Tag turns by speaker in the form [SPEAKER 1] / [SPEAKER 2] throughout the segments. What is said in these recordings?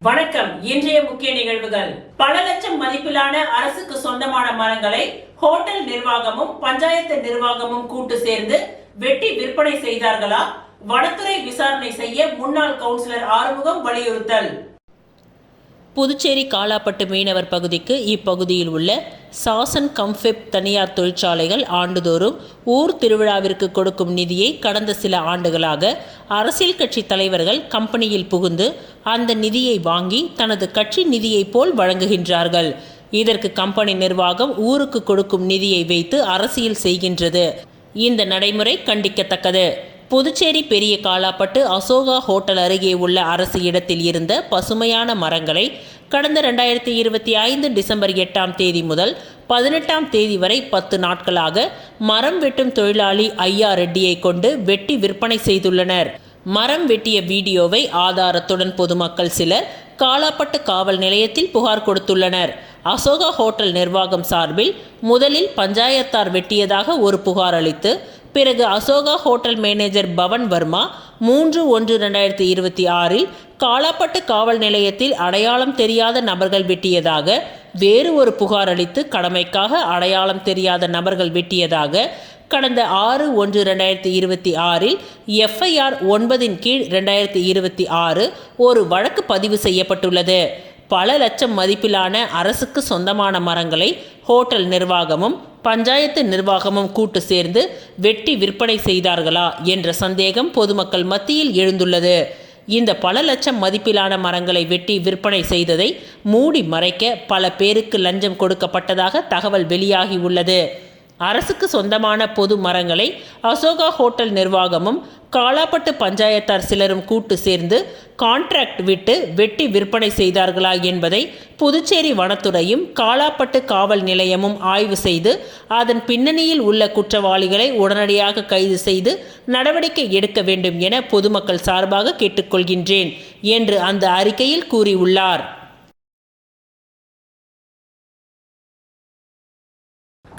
[SPEAKER 1] வணக்கம். இன்றைய முக்கிய நிகழ்வுகள். பல லட்சம் மதிப்பிலான அரசுக்கு சொந்தமான மரங்களை ஹோட்டல் நிர்வாகமும் பஞ்சாயத்து நிர்வாகமும் கூட்டு சேர்ந்து வெட்டி விற்பனை செய்தார்களா? வனத்துறை விசாரணை செய்ய முன்னாள் கவுன்சிலர் ஆறுமுகம் வலியுறுத்தல்.
[SPEAKER 2] புதுச்சேரி காலாப்பட்டு மீனவர் பகுதிக்கு இப்பகுதியில் உள்ள சாசன் கம்ஃபெப் தனியார் தொழிற்சாலைகள் ஆண்டுதோறும் ஊர் திருவிழாவிற்கு கொடுக்கும் நிதியை கடந்த சில ஆண்டுகளாக அரசியல் கட்சி தலைவர்கள் கம்பெனியில் புகுந்து அந்த நிதியை வாங்கி தனது கட்சி நிதியை போல் வழங்குகின்றார்கள். இதற்கு கம்பெனி நிர்வாகம் ஊருக்கு கொடுக்கும் நிதியை வைத்து அரசியல் செய்கின்றது. இந்த நடைமுறை கண்டிக்கத்தக்கது. புதுச்சேரி பெரிய காலாப்பட்டு அசோகா ஹோட்டல் அருகே உள்ள அரசு இடத்தில் இருந்த பசுமையான மரங்களை கடந்த 2025 டிசம்பர் 8ஆம் தேதி முதல் 18ஆம் தேதி வரை 10 நாட்களாக மரம் வெட்டும் தொழிலாளி ஐயா ரெட்டியை கொண்டு வெட்டி விற்பனை செய்துள்ளனர். மரம் வெட்டிய வீடியோவை ஆதாரத்துடன் பொதுமக்கள் சிலர் காலாப்பட்டு காவல் நிலையத்தில் புகார் கொடுத்துள்ளனர். அசோகா ஹோட்டல் நிர்வாகம் சார்பில் முதலில் பஞ்சாயத்தார் வெட்டியதாக ஒரு புகார் அளித்து பிறகு அசோகா ஹோட்டல் மேனேஜர் பவன் வர்மா 3/1/2026 காலாப்பட்டு காவல் நிலையத்தில் அடையாளம் தெரியாத நபர்கள் வெட்டியதாக வேறு ஒரு புகார் அளித்து கடமைக்காக அடையாளம் தெரியாத நபர்கள் வெட்டியதாக கடந்த 6/1/2026 FIR 9 கீழ் 2026 ஒரு வழக்கு பதிவு செய்யப்பட்டுள்ளது. பல லட்சம் மதிப்பிலான அரசுக்கு சொந்தமான மரங்களை ஹோட்டல் நிர்வாகமும் பஞ்சாயத்து நிர்வாகமும் கூட்டு சேர்ந்து வெட்டி விற்பனை செய்தார்களா என்ற சந்தேகம் பொதுமக்கள் மத்தியில் எழுந்துள்ளது. இந்த பல லட்சம் மதிப்பிலான மரங்களை வெட்டி விற்பனை செய்ததை மூடி மறைக்க பல பேருக்கு லஞ்சம் கொடுக்கப்பட்டதாக தகவல் வெளியாகி உள்ளது. அரசுக்கு சொந்தமான பொது மரங்களை அசோகா ஹோட்டல் நிர்வாகமும் காலாப்பட்டு பஞ்சாயத்தார் சிலரும் கூட்டு சேர்ந்து கான்ட்ராக்ட் விட்டு வெட்டி விற்பனை செய்தார்களா என்பதை புதுச்சேரி வனத்துறையும் காலாப்பட்டு காவல் நிலையமும் ஆய்வு செய்து அதன் பின்னணியில் உள்ள குற்றவாளிகளை உடனடியாக கைது செய்து நடவடிக்கை எடுக்க வேண்டும் என பொதுமக்கள் சார்பாக கேட்டுக்கொள்கின்றேன் என்று அந்த அறிக்கையில் கூறியுள்ளார்.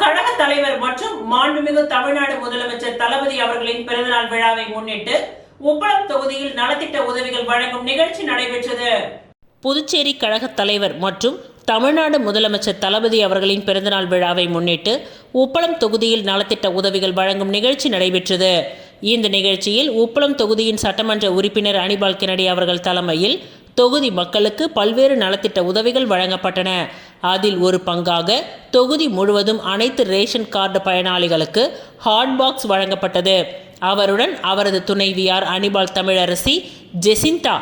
[SPEAKER 1] கழக தலைவர் மற்றும் மாண்புமிகு தமிழ்நாடு முதலமைச்சர் தளபதி அவர்களின் பிறந்தநாள் விழாவை முன்னிட்டு உப்பளம் தொகுதியில் நலத்திட்ட உதவிகள் வழங்கும் நிகழ்ச்சி நடைபெற்றது.
[SPEAKER 2] புதுச்சேரி கழக தலைவர் மற்றும் தமிழ்நாடு முதலமைச்சர் தளபதி அவர்களின் பிறந்தநாள் விழாவை முன்னிட்டு உப்பளம் தொகுதியில் நலத்திட்ட உதவிகள் வழங்கும் நிகழ்ச்சி நடைபெற்றது. இந்த நிகழ்ச்சியில் உப்பளம் தொகுதியின் சட்டமன்ற உறுப்பினர் அனிபால் கென்னடி அவர்கள் தலைமையில் தொகுதி மக்களுக்கு பல்வேறு நலத்திட்ட உதவிகள் வழங்கப்பட்டன. அதில் ஒரு பங்காக தொகுதி முழுவதும் அனைத்து ரேஷன் கார்டு பயனாளிகளுக்கு ஹாட் பாக்ஸ் வழங்கப்பட்டது. அவருடன் அவரது துணைவியார் அனிபால் தமிழரசி ஜெசிந்தா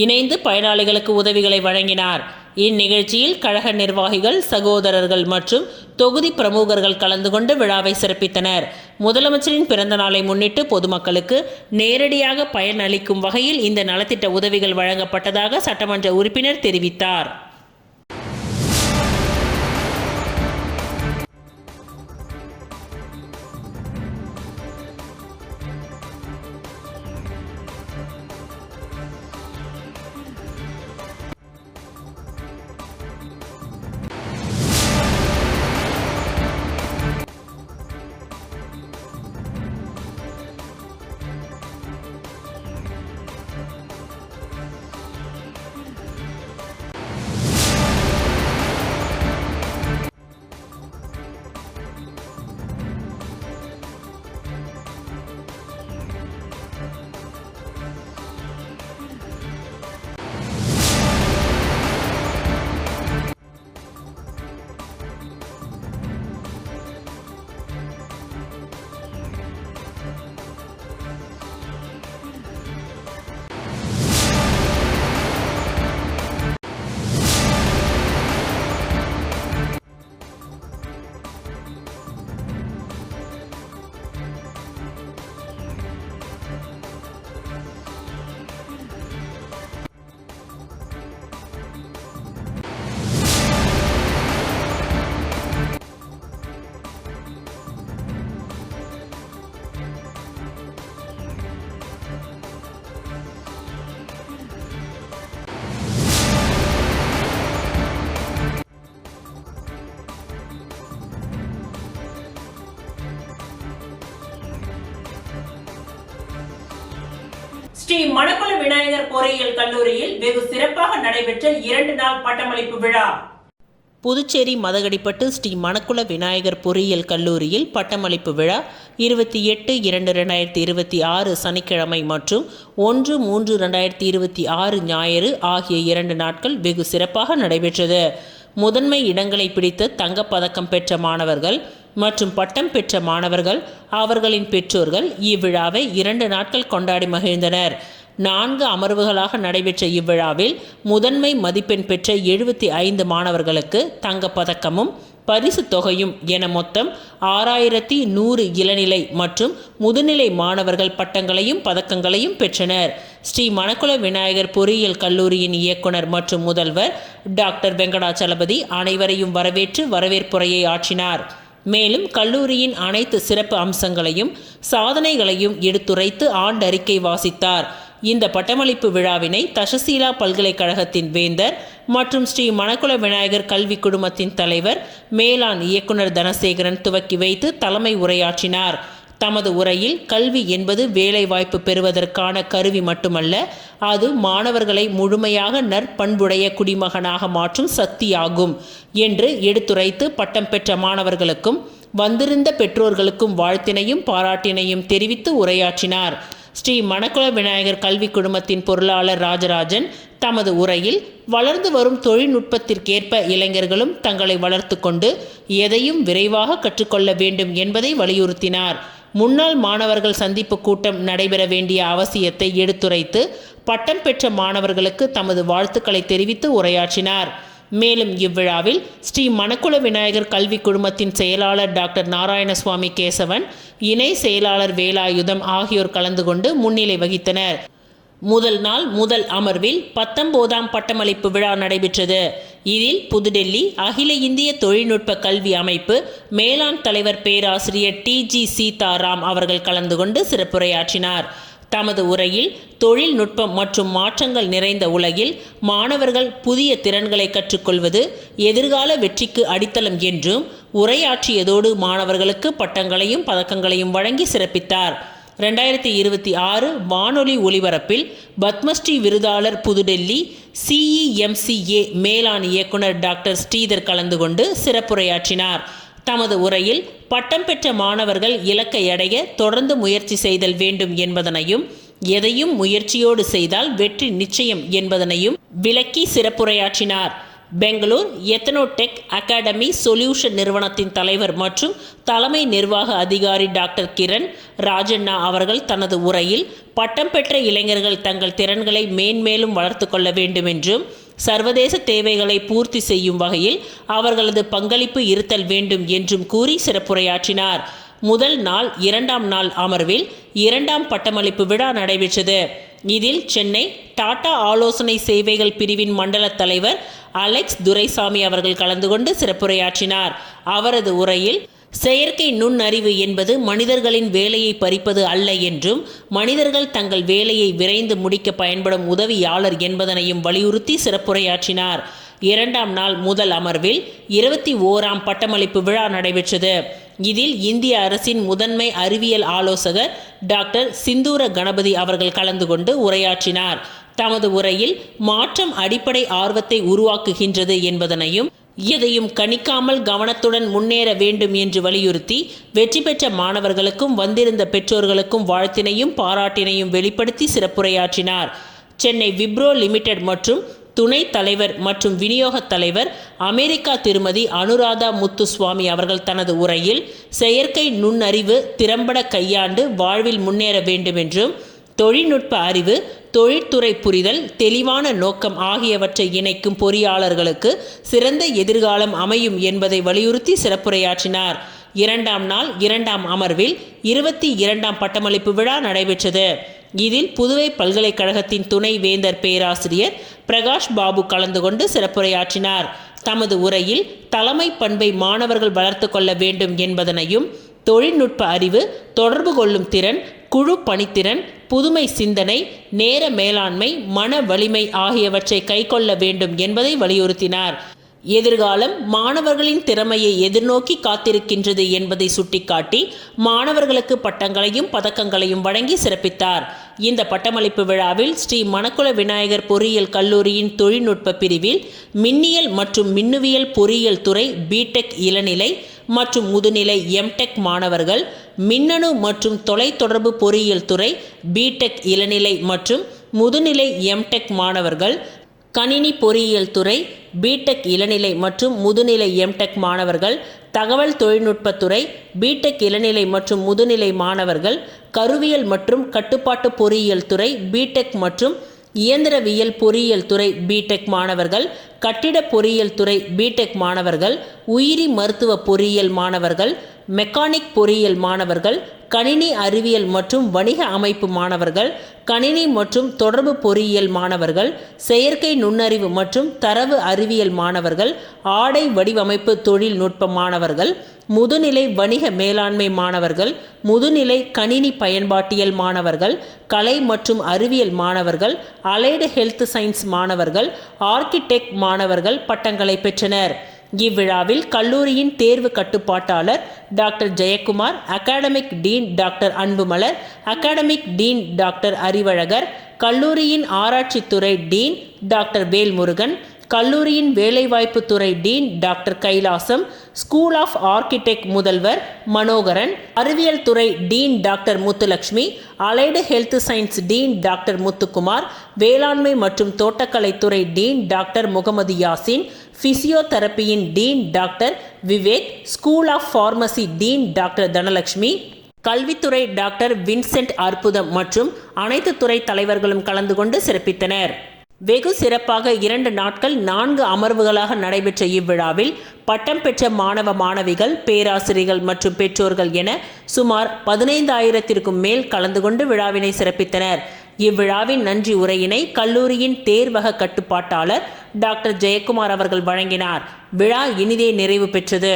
[SPEAKER 2] இணைந்து பயனாளிகளுக்கு உதவிகளை வழங்கினார். இந்நிகழ்ச்சியில் கழக நிர்வாகிகள், சகோதரர்கள் மற்றும் தொகுதி பிரமுகர்கள் கலந்து கொண்டு விழாவை சிறப்பித்தனர். முதலமைச்சரின் பிறந்த நாளை முன்னிட்டு பொதுமக்களுக்கு நேரடியாக பயன் அளிக்கும் வகையில் இந்த நலத்திட்ட உதவிகள் வழங்கப்பட்டதாக சட்டமன்ற உறுப்பினர் தெரிவித்தார்.
[SPEAKER 1] ஸ்ரீ மணக்குள விநாயகர் பொறியியல் கல்லூரியில் வெகு சிறப்பாக நடைபெற்ற 2 நாள் பட்டமளிப்பு விழா.
[SPEAKER 2] புதுச்சேரி மதகடிப்பட்டு ஸ்ரீ மணக்குள விநாயகர் பொறியியல் கல்லூரியில் பட்டமளிப்பு விழா 28/2/2026 சனிக்கிழமை மற்றும் 1/3/2026 ஞாயிறு ஆகிய 2 நாட்கள் வெகு சிறப்பாக நடைபெற்றது. முதன்மை இடங்களை பிடித்து தங்கப்பதக்கம் பெற்ற மாணவர்கள் மற்றும் பட்டம் பெற்ற மாணவர்கள் அவர்களின் பெற்றோர்கள் இவ்விழாவை 2 நாட்கள் கொண்டாடி மகிழ்ந்தனர். 4 அமர்வுகளாக நடைபெற்ற இவ்விழாவில் முதன்மை மதிப்பெண் பெற்ற 75 மாணவர்களுக்கு தங்கப்பதக்கமும் பரிசு தொகையும் என மொத்தம் 6100 இளநிலை மற்றும் முதுநிலை மாணவர்கள் பட்டங்களையும் பதக்கங்களையும் பெற்றனர். ஸ்ரீ மணக்குள விநாயகர் பொறியியல் கல்லூரியின் இயக்குனர் மற்றும் முதல்வர் டாக்டர் வெங்கடாச்சலபதி அனைவரையும் வரவேற்று வரவேற்புரையை ஆற்றினார். மேலும் கல்லூரியின் அனைத்து சிறப்பு அம்சங்களையும் சாதனைகளையும் எடுத்துரைத்து ஆண்டறிக்கை வாசித்தார். இந்த பட்டமளிப்பு விழாவினை தஷசீலா பல்கலைக்கழகத்தின் வேந்தர் மற்றும் ஸ்ரீ மணக்குள விநாயகர் கல்வி குழுமத்தின் தலைவர் மேலாண் இயக்குனர் தனசேகரன் துவக்கி வைத்து தலைமை உரையாற்றினார். தமது உரையில் கல்வி என்பது வேலைவாய்ப்பு பெறுவதற்கான கருவி மட்டுமல்ல, அது மாணவர்களை முழுமையாக நற்பண்புடைய குடிமகனாக மாற்றும் சக்தியாகும் என்று எடுத்துரைத்து பட்டம் பெற்ற மாணவர்களுக்கும் வந்திருந்த பெற்றோர்களுக்கும் வாழ்த்தினையும் பாராட்டினையும் தெரிவித்து உரையாற்றினார். ஸ்ரீ மணக்குள விநாயகர் கல்வி குழுமத்தின் பொருளாளர் ராஜராஜன் தமது உரையில் வளர்ந்து வரும் தொழில்நுட்பத்திற்கேற்ப இளைஞர்களும் தங்களை வளர்த்து கொண்டு எதையும் விரைவாக கற்றுக்கொள்ள வேண்டும் என்பதை வலியுறுத்தினார். முன்னாள் மாணவர்கள் சந்திப்பு கூட்டம் நடைபெற வேண்டிய அவசியத்தை எடுத்துரைத்து பட்டம் பெற்ற மாணவர்களுக்கு தமது வாழ்த்துக்களை தெரிவித்து உரையாற்றினார். மேலும் இவ்விழாவில் ஸ்ரீ மணக்குள விநாயகர் கல்வி குழுமத்தின் செயலாளர் டாக்டர் நாராயணசுவாமி கேசவன், இணை செயலாளர் வேலாயுதம் ஆகியோர் கலந்து கொண்டு முன்னிலை வகித்தனர். முதல் நாள் முதல் அமர்வில் 19ஆம் பட்டமளிப்பு விழா நடைபெற்றது. இதில் புதுடெல்லி அகில இந்திய தொழில்நுட்ப கல்வி அமைப்பு மேலாண் தலைவர் பேராசிரியர் TG சீதாராம் அவர்கள் கலந்து கொண்டு சிறப்புரையாற்றினார். தமது உரையில் தொழில்நுட்பம் மற்றும் மாற்றங்கள் நிறைந்த உலகில் மாணவர்கள் புதிய திறன்களை கற்றுக்கொள்வது எதிர்கால வெற்றிக்கு அடித்தளம் என்றும் உரையாற்றியதோடு மாணவர்களுக்கு பட்டங்களையும் பதக்கங்களையும் வழங்கி சிறப்பித்தார். 2026 வானொலி ஒலிபரப்பில் பத்மஸ்ரீ விருதாளர் புதுடெல்லி CEMCA மேலாண் இயக்குனர் டாக்டர் ஸ்ரீதர் கலந்து கொண்டு சிறப்புரையாற்றினார். தமது உரையில் பட்டம் பெற்ற மாணவர்கள் இலக்கை அடைய தொடர்ந்து முயற்சி செய்தல் வேண்டும் என்பதனையும், எதையும் முயற்சியோடு செய்தால் வெற்றி நிச்சயம் என்பதனையும் விளக்கி சிறப்புரையாற்றினார். பெங்களூர் எத்தனோடெக் அகாடமி சொல்யூஷன் நிறுவனத்தின் தலைவர் மற்றும் தலைமை நிர்வாக அதிகாரி டாக்டர் கிரண் ராஜண்ணா அவர்கள் தனது உரையில் பட்டம் பெற்ற இளைஞர்கள் தங்கள் திறன்களை மேன்மேலும் வளர்த்து கொள்ள வேண்டும் என்றும், சர்வதேச தேவைகளை பூர்த்தி செய்யும் வகையில் அவர்களது பங்களிப்பு இருத்தல் வேண்டும் என்றும் கூறி சிறப்புரையாற்றினார். முதல் நாள் 2ஆம் நாள் அமர்வில் 2ஆம் பட்டமளிப்பு விழா நடைபெற்றது. இதில் சென்னை டாடா ஆலோசனை சேவைகள் பிரிவின் மண்டல தலைவர் அலெக்ஸ் துரைசாமி அவர்கள் கலந்து கொண்டு சிறப்புரையாற்றினார். அவரது உரையில் செயற்கை நுண்ணறிவு என்பது மனிதர்களின் வேலையை பறிப்பது அல்ல என்றும், மனிதர்கள் தங்கள் வேலையை விரைந்து முடிக்க பயன்படும் உதவியாளர் என்பதனையும் வலியுறுத்தி சிறப்புரையாற்றினார். 2ஆம் நாள் முதல் அமர்வில் 21ஆம் பட்டமளிப்பு விழா நடைபெற்றது. இதில் இந்திய அரசின் முதன்மை அறிவியல் ஆலோசகர் டாக்டர் சிந்தூர கணபதி அவர்கள் கலந்து கொண்டு உரையாற்றினார். தமது உரையில் மாற்றம் அடிப்படை ஆர்வத்தை உருவாக்குகின்றது என்பதனையும், எதையும் கணிக்காமல் கவனத்துடன் முன்னேற வேண்டும் என்று வலியுறுத்தி வெற்றி பெற்ற மாணவர்களுக்கும் வந்திருந்த பெற்றோர்களுக்கும் வாழ்த்தினையும் பாராட்டினையும் வெளிப்படுத்தி சிறப்புரையாற்றினார். சென்னை விப்ரோ லிமிடெட் மற்றும் துணை தலைவர் மற்றும் விநியோக தலைவர் அமெரிக்கா திருமதி அனுராதா முத்துசுவாமி அவர்கள் தனது உரையில் செயற்கை நுண்ணறிவு திறம்பட கையாண்டு வாழ்வில் முன்னேற வேண்டும் என்றும், தொழில்நுட்ப அறிவு, தொழிற்துறை புரிதல், தெளிவான நோக்கம் ஆகியவற்றை இணைக்கும் பொறியாளர்களுக்கு சிறந்த எதிர்காலம் அமையும் என்பதை வலியுறுத்தி சிறப்புரையாற்றினார். 2ஆம் நாள் 2ஆம் அமர்வில் 22ஆம் பட்டமளிப்பு விழா நடைபெற்றது. இதில் புதுவை பல்கலைக்கழகத்தின் துணை வேந்தர் பேராசிரியர் பிரகாஷ் பாபு கலந்து கொண்டு சிறப்புரையாற்றினார். தமது உரையில் தலைமை பண்பை மாணவர்கள் வளர்த்து கொள்ள வேண்டும் என்பதனையும், தொழில்நுட்ப அறிவு, தொடர்பு கொள்ளும் திறன், குழு பணித்திறன், புதுமை சிந்தனை, நேர மேலாண்மை, மன வலிமை ஆகியவற்றை கைக்கொள்ள வேண்டும் என்பதை வலியுறுத்தினார். எதிர்காலம் மாணவர்களின் திறமையை எதிர்நோக்கி காத்திருக்கின்றது என்பதை சுட்டிக்காட்டி மாணவர்களுக்கு பட்டங்களையும் பதக்கங்களையும் வழங்கி சிறப்பித்தார். இந்த பட்டமளிப்பு விழாவில் ஸ்ரீ மணக்குள விநாயகர் பொறியியல் கல்லூரியின் தொழில்நுட்ப பிரிவில் மின்னியல் மற்றும் மின்னுவியல் பொறியியல் துறை பிடெக் இளநிலை மற்றும் முதுநிலை எம்டெக் மாணவர்கள், மின்னணு மற்றும் தொலைத்தொடர்பு பொறியியல் துறை பிடெக் இளநிலை மற்றும் முதுநிலை எம்டெக் மாணவர்கள், கணினி பொறியியல் துறை பிடெக் இளநிலை மற்றும் முதுநிலை எம்டெக் மாணவர்கள், தகவல் தொழில்நுட்பத்துறை பிடெக் இளநிலை மற்றும் முதுநிலை மாணவர்கள், கருவியல் மற்றும் கட்டுப்பாட்டு பொறியியல் துறை பிடெக் மற்றும் இயந்திரவியல் பொறியியல் துறை பிடெக் மாணவர்கள், கட்டிட பொறியியல் துறை பிடெக் மாணவர்கள், உயிரி மருத்துவ பொறியியல் மாணவர்கள், மெக்கானிக் பொறியியல் மாணவர்கள், கணினி அறிவியல் மற்றும் வணிக அமைப்பு மாணவர்கள், கணினி மற்றும் தொடர்பு பொறியியல் மாணவர்கள், செயற்கை நுண்ணறிவு மற்றும் தரவு அறிவியல் மாணவர்கள், ஆடை வடிவமைப்பு தொழில்நுட்ப மாணவர்கள், முதுநிலை வணிக மேலாண்மை மாணவர்கள், முதுநிலை கணினி பயன்பாட்டியல் மாணவர்கள், கலை மற்றும் அறிவியல் மாணவர்கள், அலைடு ஹெல்த் சயின்ஸ் மாணவர்கள், ஆர்க்கிடெக்ட் மாணவர்கள் பட்டங்களை பெற்றனர். இவ்விழாவில் கல்லூரியின் தேர்வு கட்டுப்பாட்டாளர் doctor Jayakumar, academic dean doctor Anbumalar, academic dean doctor Arivazhagar, கல்லூரியின் ஆராய்ச்சித்துறை டீன் டாக்டர் வேல்முருகன், கல்லூரியின் வேலைவாய்ப்பு துறை dean doctor Kailasam, school of architect முதல்வர் மனோகரன், அறிவியல் துறை dean doctor Muthulakshmi, allied health science dean doctor Muthukumar, வேளாண்மை மற்றும் தோட்டக்கலை துறை டீன் டாக்டர் முகமது யாசின், பிசியோதெரப்பியின் dean doctor Vivek, school of pharmacy dean doctor Dhanalakshmi, கல்வித்துறை டாக்டர் வின்சென்ட் அற்புதம் மற்றும் அனைத்து துறை தலைவர்களும் கலந்து கொண்டு சிறப்பித்தனர். வெகு சிறப்பாக 2 நாட்கள் 4 அமர்வுகளாக நடைபெற்ற இவ்விழாவில் பட்டம் பெற்ற மாணவ மாணவிகள், பேராசிரியர்கள் மற்றும் பெற்றோர்கள் என சுமார் 15,000க்கும் மேல் கலந்து கொண்டு விழாவினை சிறப்பித்தனர். இவ்விழாவின் நன்றி உரையினை கல்லூரியின் தேர்வக கட்டுப்பாட்டாளர் டாக்டர் ஜெயக்குமார் அவர்கள் வழங்கினார். விழா இனிதே நிறைவு பெற்றது.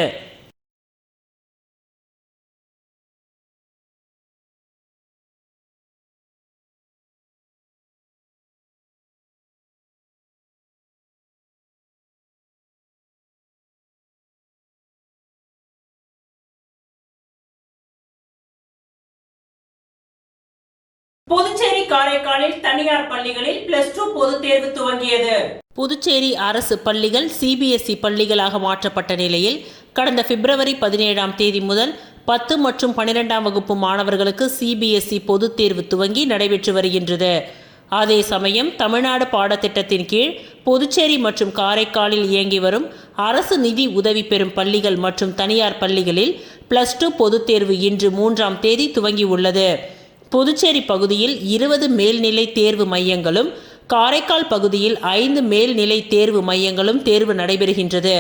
[SPEAKER 1] புதுச்சேரி காரைக்காலில் தனியார் பள்ளிகளில் +2 பொதுத் தேர்வு துவங்கியது.
[SPEAKER 2] புதுச்சேரி அரசு பள்ளிகள் சிபிஎஸ்இ பள்ளிகளாக மாற்றப்பட்ட நிலையில் கடந்த பிப்ரவரி 17ஆம் தேதி முதல் 10 மற்றும் 12ஆம் வகுப்பு மாணவர்களுக்கு சிபிஎஸ்இ பொதுத் தேர்வு துவங்கி நடைபெற்று வருகின்றது. அதே சமயம் தமிழ்நாடு பாடத்திட்டத்தின் கீழ் புதுச்சேரி மற்றும் காரைக்காலில் இயங்கி வரும் அரசு நிதி உதவி பெறும் பள்ளிகள் மற்றும் தனியார் பள்ளிகளில் +2 பொதுத் தேர்வு இன்று 3ஆம் தேதி துவங்கியுள்ளது. புதுச்சேரி பகுதியில் 20 மேல்நிலை தேர்வு மையங்களும், காரைக்கால் பகுதியில் 5 மேல்நிலை தேர்வு மையங்களும் தேர்வு நடைபெறுகின்றது.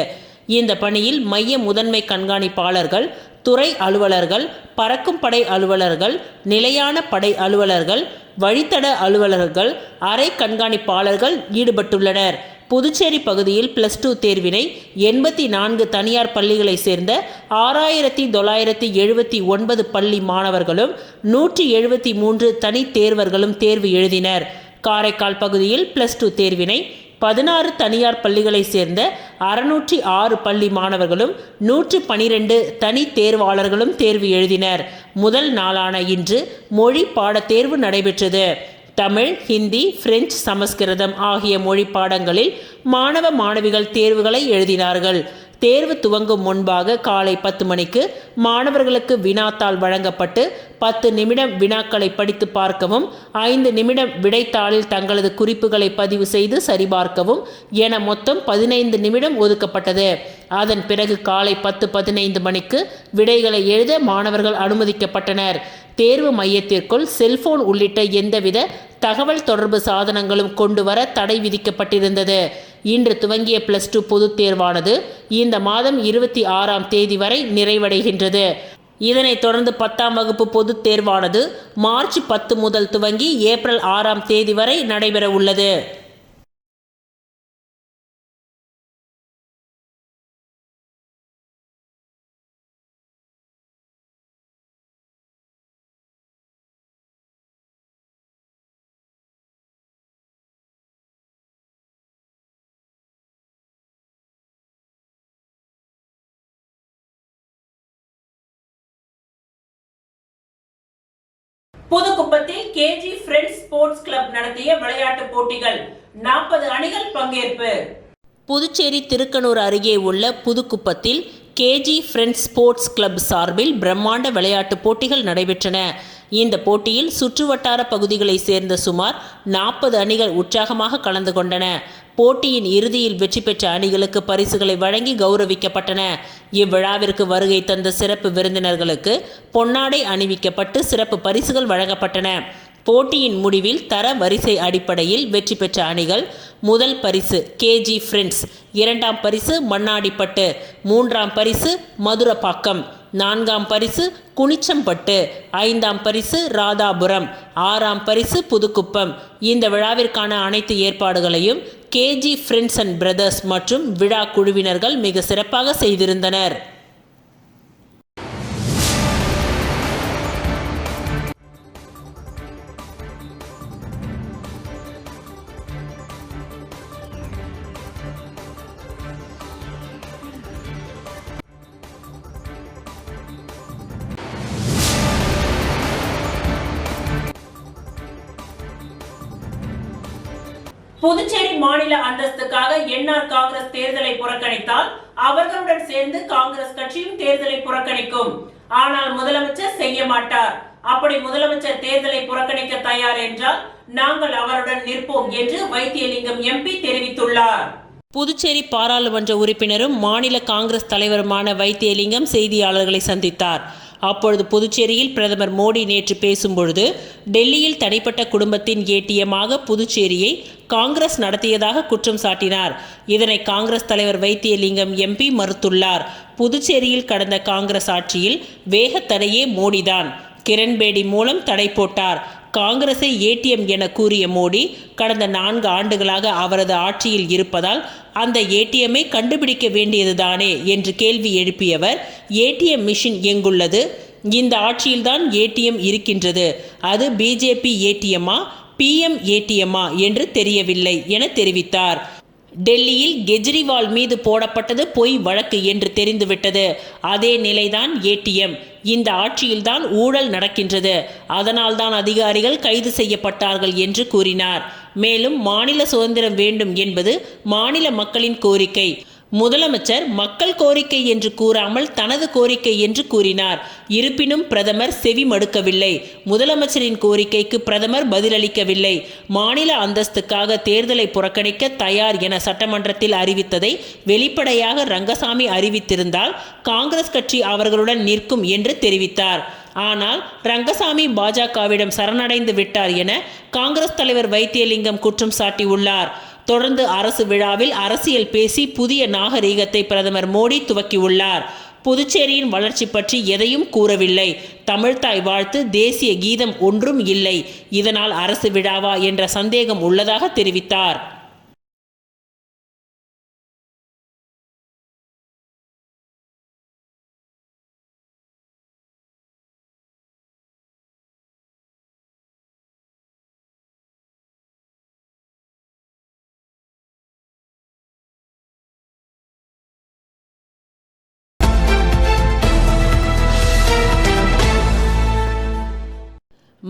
[SPEAKER 2] இந்த பணியில் மைய முதன்மை கண்காணிப்பாளர்கள், துறை அலுவலர்கள், பறக்கும் படை அலுவலர்கள், நிலையான படை அலுவலர்கள், வழித்தட அலுவலர்கள், அறை கண்காணிப்பாளர்கள் ஈடுபட்டுள்ளனர். புதுச்சேரி பகுதியில் +2 தேர்வினை 84 தனியார் பள்ளிகளை சேர்ந்த 6,979 பள்ளி மாணவர்களும் 173 தனி தேர்வர்களும் தேர்வு எழுதினர். காரைக்கால் பகுதியில் +2 தேர்வினை 16 தனியார் பள்ளிகளை சேர்ந்த 606 பள்ளி மாணவர்களும் 112 தனி தேர்வாளர்களும் தேர்வு எழுதினர். முதல் நாளான இன்று மொழி பாடத் தேர்வு நடைபெற்றது. தமிழ், ஹிந்தி, பிரெஞ்சு, சமஸ்கிருதம் ஆகிய மொழி பாடங்களில் மாணவ மாணவிகள் தேர்வுகளை எழுதினார்கள். தேர்வு துவங்கும் முன்பாக காலை 10 மணிக்கு மாணவர்களுக்கு வினாத்தாள் வழங்கப்பட்டு 10 நிமிடம் வினாக்களை படித்து பார்க்கவும், 5 நிமிடம் விடைத்தாளில் தங்களது குறிப்புகளை பதிவு செய்து சரிபார்க்கவும் என மொத்தம் 15 நிமிடம் ஒதுக்கப்பட்டது. அதன் பிறகு காலை 10:15 மணிக்கு விடைகளை எழுத மாணவர்கள் அனுமதிக்கப்பட்டனர். தேர்வு மையத்திற்குள் செல்போன் உள்ளிட்ட எந்தவித தகவல் தொடர்பு சாதனங்களும் கொண்டு வர தடை விதிக்கப்பட்டிருந்தது. இன்று துவங்கிய +2 பொதுத் தேர்வானது இந்த மாதம் 26ஆம் தேதி வரை நிறைவடைகின்றது. இதனைத் தொடர்ந்து 10ஆம் வகுப்பு பொதுத் தேர்வானது மார்ச் 10 முதல் துவங்கி ஏப்ரல் 6ஆம் தேதி வரை நடைபெற உள்ளது.
[SPEAKER 1] புதுக்குப்பத்தில் கேஜி ஃப்ரெண்ட்ஸ் ஸ்போர்ட்ஸ் கிளப் நடத்திய விளையாட்டு போட்டிகள் 40 அணிகள் பங்கேற்பு.
[SPEAKER 2] புதுச்சேரி திருக்கனூர் அருகே உள்ள புதுக்குப்பத்தில் கேஜி ஃப்ரெண்ட்ஸ் ஸ்போர்ட்ஸ் கிளப் சார்பில் பிரம்மாண்ட விளையாட்டு போட்டிகள் நடைபெற்றன. இந்த போட்டியில் சுற்றுவட்டார பகுதிகளைச் சேர்ந்த சுமார் 40 அணிகள் உற்சாகமாக கலந்து கொண்டன. போட்டியின் இறுதியில் வெற்றி பெற்ற அணிகளுக்கு பரிசுகளை வழங்கி கௌரவிக்கப்பட்டன. இவ்விழாவிற்கு வருகை தந்த சிறப்பு விருந்தினர்களுக்கு பொன்னாடை அணிவிக்கப்பட்டு சிறப்பு பரிசுகள் வழங்கப்பட்டன. போட்டியின் முடிவில் தர வரிசை அடிப்படையில் வெற்றி பெற்ற அணிகள்: முதல் பரிசு கேஜி ஃப்ரெண்ட்ஸ், 2ஆம் பரிசு மண்ணாடிப்பட்டு, 3ஆம் பரிசு மதுரப்பாக்கம், 4ஆம் பரிசு குனிச்சம்பட்டு, 5ஆம் பரிசு ராதாபுரம், 6ஆம் பரிசு புதுக்குப்பம். இந்த விழாவிற்கான அனைத்து ஏற்பாடுகளையும் கேஜி ஃப்ரெண்ட்ஸ் அண்ட் பிரதர்ஸ் மற்றும் விழா குழுவினர்கள் மிக சிறப்பாக செய்திருந்தனர்.
[SPEAKER 1] புதுச்சேரி மாநில அந்தஸ்துக்காக என்ஆர் காங்கிரஸ் தேர்தலை புறக்கணித்தால் அவர்களுடன் சேர்ந்து காங்கிரஸ் கட்சியும் தேர்தலை புறக்கணிக்கும். ஆனால் முதலமைச்சர் செய்ய மாட்டார். அப்படி முதலமைச்சர் தேர்தலை புறக்கணிக்க தயார் என்றால் நாங்கள் அவருடன் நிற்போம் என்று வைத்தியலிங்கம் எம்பி தெரிவித்துள்ளார்.
[SPEAKER 2] புதுச்சேரி பாராளுமன்ற உறுப்பினரும் மாநில காங்கிரஸ் தலைவருமான வைத்தியலிங்கம் செய்தியாளர்களை சந்தித்தார். அப்பொழுது புதுச்சேரியில் பிரதமர் மோடி நேற்று பேசும்பொழுது டெல்லியில் தனிப்பட்ட குடும்பத்தின் ஏடிஎம்மாக புதுச்சேரியை காங்கிரஸ் நடத்தியதாக குற்றம் சாட்டினார். இதனை காங்கிரஸ் தலைவர் வைத்தியலிங்கம் எம்பி மறுத்துள்ளார். புதுச்சேரியில் கடந்த காங்கிரஸ் ஆட்சியில் வேகத்தடையே மோடிதான். கிரண்பேடி மூலம் தடை போட்டார். காங்கிரஸை ஏடிஎம் என கூறிய மோடி கடந்த 4 ஆண்டுகளாக அவரது ஆட்சியில் இருப்பதால் அந்த ஏடிஎம்மை கண்டுபிடிக்க வேண்டியதுதானே என்று கேள்வி எழுப்பியவர், ஏடிஎம் மிஷின் எங்குள்ளது? இந்த ஆட்சியில்தான் ஏடிஎம் இருக்கின்றது. அது பிஜேபி ஏடிஎம்மா, பிஎம் ஏடிஎம்மா என்று தெரியவில்லை என தெரிவித்தார். டெல்லியில் கெஜ்ரிவால் மீது போடப்பட்டது பொய் வழக்கு என்று தெரிந்துவிட்டது. அதே நிலைதான் ஏடிஎம். இந்த ஆட்சியில்தான் ஊழல் நடக்கின்றது. அதனால்தான் அதிகாரிகள் கைது செய்யப்பட்டார்கள் என்று கூறினார். மேலும் மாநில சுதந்திரம் வேண்டும் என்பது மாநில மக்களின் கோரிக்கை. முதலமைச்சர் மக்கள் கோரிக்கை என்று கூறாமல் தனது கோரிக்கை என்று கூறினார். இருப்பினும் பிரதமர் செவி மடுக்கவில்லை. முதலமைச்சரின் கோரிக்கைக்கு பிரதமர் பதிலளிக்கவில்லை. மாநில அந்தஸ்துக்காக தேர்தலை புறக்கணிக்க தயார் என சட்டமன்றத்தில் அறிவித்ததை வெளிப்படையாக ரங்கசாமி அறிவித்திருந்தால் காங்கிரஸ் கட்சி அவர்களுடன் நிற்கும் என்று தெரிவித்தார். ஆனால் ரங்கசாமி பாஜகவிடம் சரணடைந்து விட்டார் என காங்கிரஸ் தலைவர் வைத்தியலிங்கம் குற்றம் சாட்டியுள்ளார். தொடர்ந்து அரசு விழாவில் அரசியல் பேசி புதிய நாகரீகத்தை பிரதமர் மோடி துவக்கியுள்ளார். புதுச்சேரியின் வளர்ச்சி பற்றி எதையும் கூறவில்லை. தமிழ்தாய் வாழ்த்து, தேசிய கீதம் ஒன்றும் இல்லை. இதனால் அரசு விழாவா என்ற சந்தேகம் உள்ளதாக தெரிவித்தார்.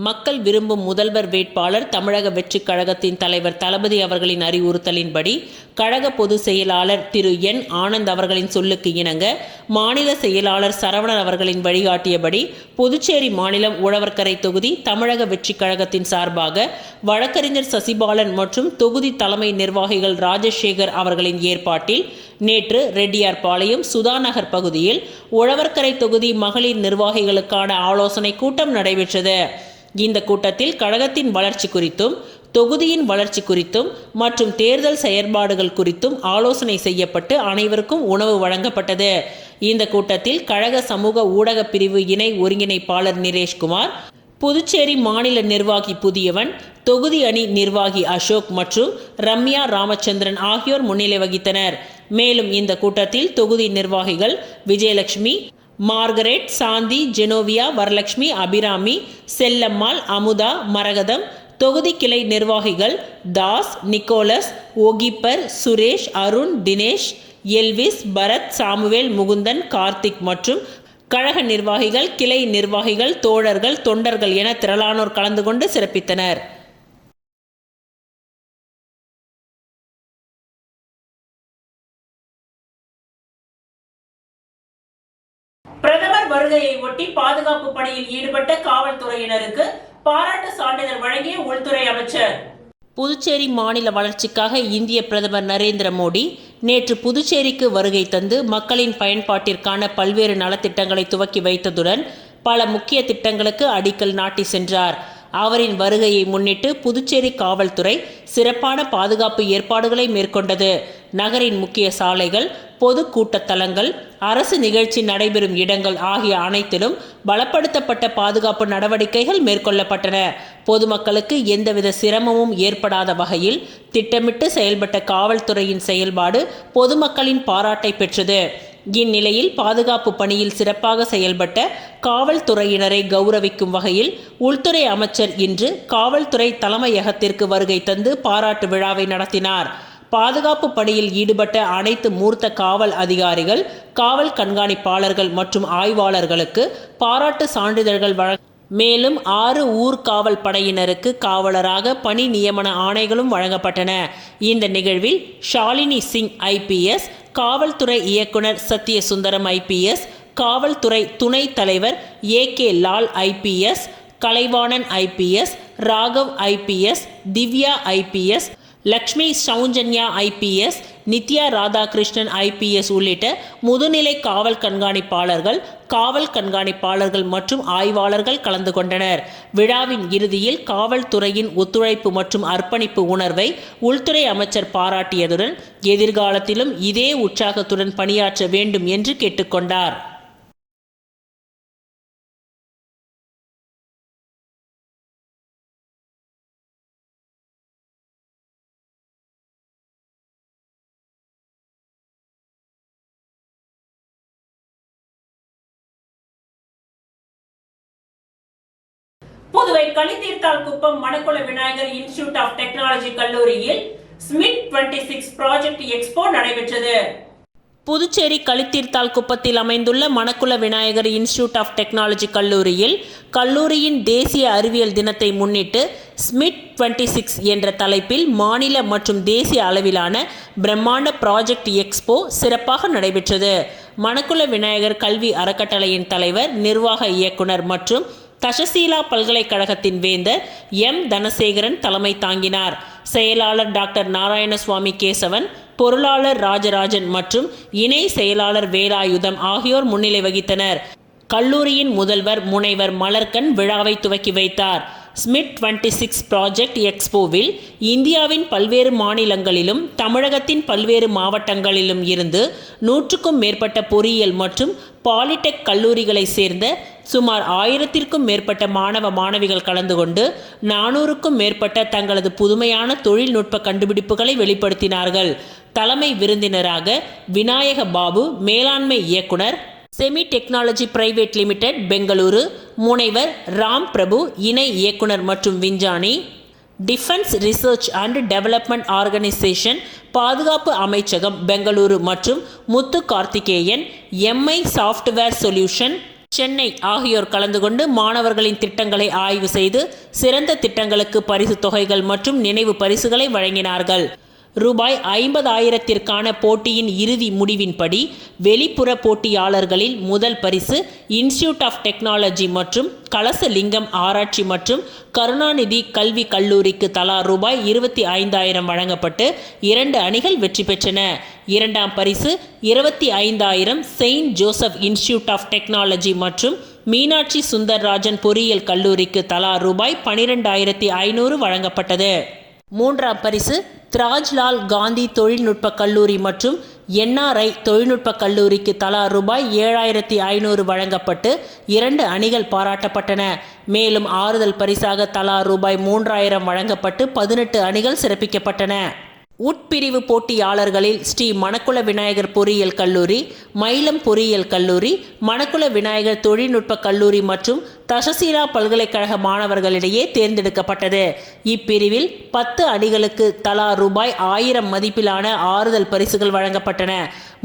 [SPEAKER 2] மக்கள் விரும்பும் முதல்வர் வேட்பாளர் தமிழக வெற்றிக் கழகத்தின் தலைவர் தளபதி அவர்களின் அறிவுறுத்தலின்படி கழக பொதுச் செயலாளர் திரு என் ஆனந்த் அவர்களின் சொல்லுக்கு இணங்க மாநில செயலாளர் சரவணன் அவர்களின் வழிகாட்டியபடி புதுச்சேரி மாநிலம் உழவர்கரை தொகுதி தமிழக வெற்றிக் கழகத்தின் சார்பாக வழக்கறிஞர் சசிபாலன் மற்றும் தொகுதி தலைமை நிர்வாகிகள் ராஜசேகர் அவர்களின் ஏற்பாட்டில் நேற்று ரெட்டியார்பாளையம் சுதாநகர் பகுதியில் உழவர்கரை தொகுதி மகளிர் நிர்வாகிகளுக்கான ஆலோசனை கூட்டம் நடைபெற்றது. இந்த கூட்டத்தில் கழகத்தின் வளர்ச்சி குறித்தும் தொகுதியின் வளர்ச்சி குறித்தும் மற்றும் தேர்தல் செயற்பாடுகள் குறித்தும் ஆலோசனை செய்யப்பட்டு அனைவருக்கும் உணவு வழங்கப்பட்டது. இந்த கூட்டத்தில் கழக சமூக ஊடக பிரிவு இணை ஒருங்கிணைப்பாளர் நிரேஷ்குமார், புதுச்சேரி மாநில நிர்வாகி புதியவன், தொகுதி அணி நிர்வாகி அசோக் மற்றும் ரம்யா ராமச்சந்திரன் ஆகியோர் முன்னிலை வகித்தனர். மேலும் இந்த கூட்டத்தில் தொகுதி நிர்வாகிகள் விஜயலட்சுமி, மார்கரெட், சாந்தி, ஜெனோவியா, வரலட்சுமி, அபிராமி, செல்லம்மாள், அமுதா, மரகதம், தொகுதி கிளை நிர்வாகிகள் தாஸ், நிக்கோலஸ், ஒகிப்பர், சுரேஷ், அருண், தினேஷ், எல்விஸ், பரத், சாமுவேல், முகுந்தன், கார்த்திக் மற்றும் கழக நிர்வாகிகள், கிளை நிர்வாகிகள், தோழர்கள், தொண்டர்கள் என திரளானோர் கலந்து கொண்டு சிறப்பித்தனர்.
[SPEAKER 1] பிரதமர் வருகையை ஒட்டி பாதுகாப்பு பணியில் ஈடுபட்ட காவல்துறையினருக்கு பாராட்டு சான்றிதழ் வழங்கிய உள்துறை அமைச்சர்.
[SPEAKER 2] புதுச்சேரி மாநில வளர்ச்சிக்காக இந்திய பிரதமர் நரேந்திர மோடி நேற்று புதுச்சேரிக்கு வருகை தந்து மக்களின் பயன்பாட்டிற்கான பல்வேறு நலத்திட்டங்களை துவக்கி வைத்ததுடன் பல முக்கிய திட்டங்களுக்கு அடிக்கல் நாட்டி சென்றார். அவரின் வருகையை முன்னிட்டு புதுச்சேரி காவல்துறை சிறப்பான பாதுகாப்பு ஏற்பாடுகளை மேற்கொண்டது. நகரின் முக்கிய சாலைகள், பொது கூட்டத்தலங்கள், அரசு நிகழ்ச்சி நடைபெறும் இடங்கள் ஆகிய அனைத்திலும் பலப்படுத்தப்பட்ட பாதுகாப்பு நடவடிக்கைகள் மேற்கொள்ளப்பட்டன. பொதுமக்களுக்கு எந்தவித சிரமமும் ஏற்படாத வகையில் திட்டமிட்டு செயல்பட்ட காவல்துறையின் செயல்பாடு பொதுமக்களின் பாராட்டை பெற்றது. இந்நிலையில் பாதுகாப்பு பணியில் சிறப்பாக செயல்பட்ட காவல்துறையினரை கௌரவிக்கும் வகையில் உள்துறை அமைச்சர் இன்று காவல்துறை தலைமையகத்திற்கு வருகை தந்து பாராட்டு விழாவை நடத்தினார். பாதுகாப்பு பணியில் ஈடுபட்ட அனைத்து மூர்த்த காவல் அதிகாரிகள், காவல் கண்காணிப்பாளர்கள் மற்றும் ஆய்வாளர்களுக்கு பாராட்டு சான்றிதழ்கள் மேலும் 6 ஊர்காவல் படையினருக்கு காவலராக பணி நியமன ஆணைகளும் வழங்கப்பட்டன. இந்த நிகழ்வில் ஷாலினி சிங் IPS, காவல்துறை இயக்குனர் சத்யசுந்தரம் IPS, காவல்துறை துணைத் தலைவர் AK Lal IPS, Kalaivanan IPS, Raghav IPS, Divya IPS, Lakshmi Soujanya IPS, Nithya Radhakrishnan IPS உள்ளிட்ட முதுநிலை காவல் கண்காணிப்பாளர்கள், காவல் கண்காணிப்பாளர்கள் மற்றும் ஆய்வாளர்கள் கலந்து கொண்டனர். விழாவின் இறுதியில் காவல்துறையின் ஒத்துழைப்பு மற்றும் அர்ப்பணிப்பு உணர்வை உள்துறை அமைச்சர் பாராட்டியதுடன் எதிர்காலத்திலும் இதே உற்சாகத்துடன் பணியாற்ற வேண்டும் என்று கேட்டுக்கொண்டார்.
[SPEAKER 1] Puduvai Kalitheerthalkuppam Manakula Vinayagar institute of technology கல்லூரியில் ஸ்மிட் 26 ப்ராஜெக்ட் எக்ஸ்போ நடைபெற்றது.
[SPEAKER 2] புதுச்சேரி களித்தீர்த்தால் குப்பத்தில் அமைந்துள்ள Manakula Vinayagar institute of technology கல்லூரியில் கல்லூரியின் தேசிய அறிவியல் தினத்தை முன்னிட்டு ஸ்மிட் 26 என்ற தலைப்பில் மாநில மற்றும் தேசிய அளவிலான பிரம்மாண்ட ப்ராஜெக்ட் எக்ஸ்போ சிறப்பாக நடைபெற்றது. மணக்குள விநாயகர் கல்வி அறக்கட்டளையின் தலைவர், நிர்வாக இயக்குனர் மற்றும் தஷசீலா பல்கலைக்கழகத்தின் வேந்தர் M. தனசேகரன் தலைமை தாங்கினார். செயலாளர் டாக்டர் நாராயணசுவாமி கேசவன், பொருளாளர் ராஜராஜன் மற்றும் இணை செயலாளர் வேலாயுதம் ஆகியோர் முன்னிலை வகித்தனர். கல்லூரியின் முதல்வர் முனைவர் மலர்கண் விழாவை துவக்கி வைத்தார். ஸ்மிட் 26 ப்ராஜெக்ட் எக்ஸ்போவில் இந்தியாவின் பல்வேறு மாநிலங்களிலும் தமிழகத்தின் பல்வேறு மாவட்டங்களிலும் இருந்து 100க்கும் மேற்பட்ட பொறியியல் மற்றும் பாலிடெக் கல்லூரிகளை சேர்ந்த சுமார் 1000க்கும் மேற்பட்ட மாணவ மாணவிகள் கலந்து கொண்டு 400க்கும் மேற்பட்ட தங்களது புதுமையான தொழில்நுட்ப கண்டுபிடிப்புகளை வெளிப்படுத்தினார்கள். தலைமை விருந்தினராக விநாயக பாபு, மேலாண்மை இயக்குனர், semi technology private limited Bengaluru, முனைவர் ராம் பிரபு, இணை இயக்குனர் மற்றும் விஞ்ஞானி, defence research and development organisation, பாதுகாப்பு அமைச்சகம் பெங்களூரு மற்றும் Muthu Karthikeyan, MI software solution Chennai ஆகியோர் கலந்து கொண்டு மாணவர்களின் திட்டங்களை ஆய்வு செய்து சிறந்த திட்டங்களுக்கு பரிசு தொகைகள் மற்றும் நினைவு பரிசுகளை வழங்கினார்கள். ரூபாய் 50,000ற்கான போட்டியின் இறுதி முடிவின்படி வெளிப்புற போட்டியாளர்களில் முதல் பரிசு இன்ஸ்டிடியூட் ஆஃப் டெக்னாலஜி மற்றும் கலசலிங்கம் ஆராய்ச்சி மற்றும் கருணாநிதி கல்வி கல்லூரிக்கு தலா ரூபாய் 25,000 வழங்கப்பட்டு 2 அணிகள் வெற்றி பெற்றன. இரண்டாம் பரிசு 25,000 Saint Joseph institute of technology மற்றும் மீனாட்சி சுந்தர்ராஜன் பொறியியல் கல்லூரிக்கு தலா ரூபாய் 12,500 வழங்கப்பட்டது. மூன்றாம் பரிசு திராஜ்லால் காந்தி தொழில்நுட்ப கல்லூரி மற்றும் NRI தொழில்நுட்ப கல்லூரிக்கு தலா ரூபாய் 7,500 வழங்கப்பட்டு 2 அணிகள் பாராட்டப்பட்டன. மேலும் ஆறுதல் பரிசாக தலா ரூபாய் 3,000 வழங்கப்பட்டு 18 அணிகள் சிறப்பிக்கப்பட்டன. உட்பிரிவு போட்டியாளர்களில் ஸ்ரீ மணக்குள விநாயகர் பொறியியல் கல்லூரி, மயிலம் பொறியியல் கல்லூரி, மணக்குள விநாயகர் தொழில்நுட்ப கல்லூரி மற்றும் தஷசீலா பல்கலைக்கழக மாணவர்களிடையே தேர்ந்தெடுக்கப்பட்டது. இப்பிரிவில் 10 அணிகளுக்கு தலா ரூபாய் 1000 மதிப்பிலான ஆறுதல் பரிசுகள் வழங்கப்பட்டன.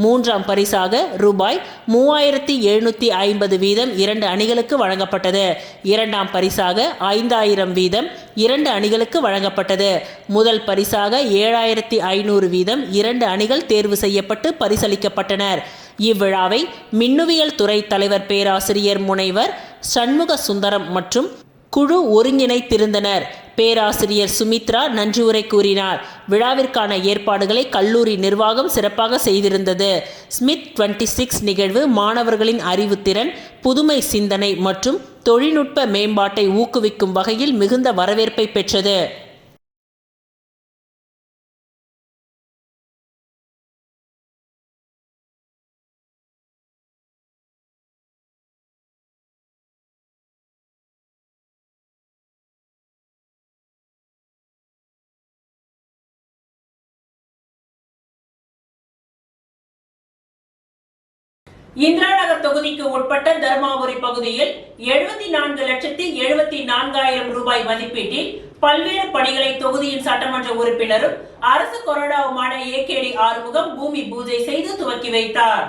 [SPEAKER 2] மூன்றாம் பரிசாக ரூபாய் 3750 வீதம் 2 அணிகளுக்கு வழங்கப்பட்டது. இரண்டாம் பரிசாக 5000 வீதம் 2 அணிகளுக்கு வழங்கப்பட்டது. முதல் பரிசாக 7500 வீதம் 2 அணிகள் தேர்வு செய்யப்பட்டு பரிசளிக்கப்பட்டனர். இவ்விழாவை மின்னுவியல் துறை தலைவர் பேராசிரியர் முனைவர் சண்முக சுந்தரம் மற்றும் குழு ஒருங்கிணைத்திருந்தனர். பேராசிரியர் சுமித்ரா நன்றியுரை கூறினார். விழாவிற்கான ஏற்பாடுகளை கல்லூரி நிர்வாகம் சிறப்பாக செய்திருந்தது. ஸ்மித் 26 நிகழ்வு மாணவர்களின் அறிவுத்திறன், புதுமை சிந்தனை மற்றும் தொழில்நுட்ப மேம்பாட்டை ஊக்குவிக்கும் வகையில் மிகுந்த வரவேற்பை பெற்றது.
[SPEAKER 1] இந்திரா நகர் தொகுதிக்கு உட்பட்ட தர்மாபுரி பகுதியில் 74,74,000 ரூபாய் மதிப்பீட்டில் பல்வேறு பணிகளை தொகுதியின் சட்டமன்ற உறுப்பினரும் அரசு கொறடாவுமான AKD ஆறுமுகம் பூமி பூஜை செய்து துவக்கி வைத்தார்.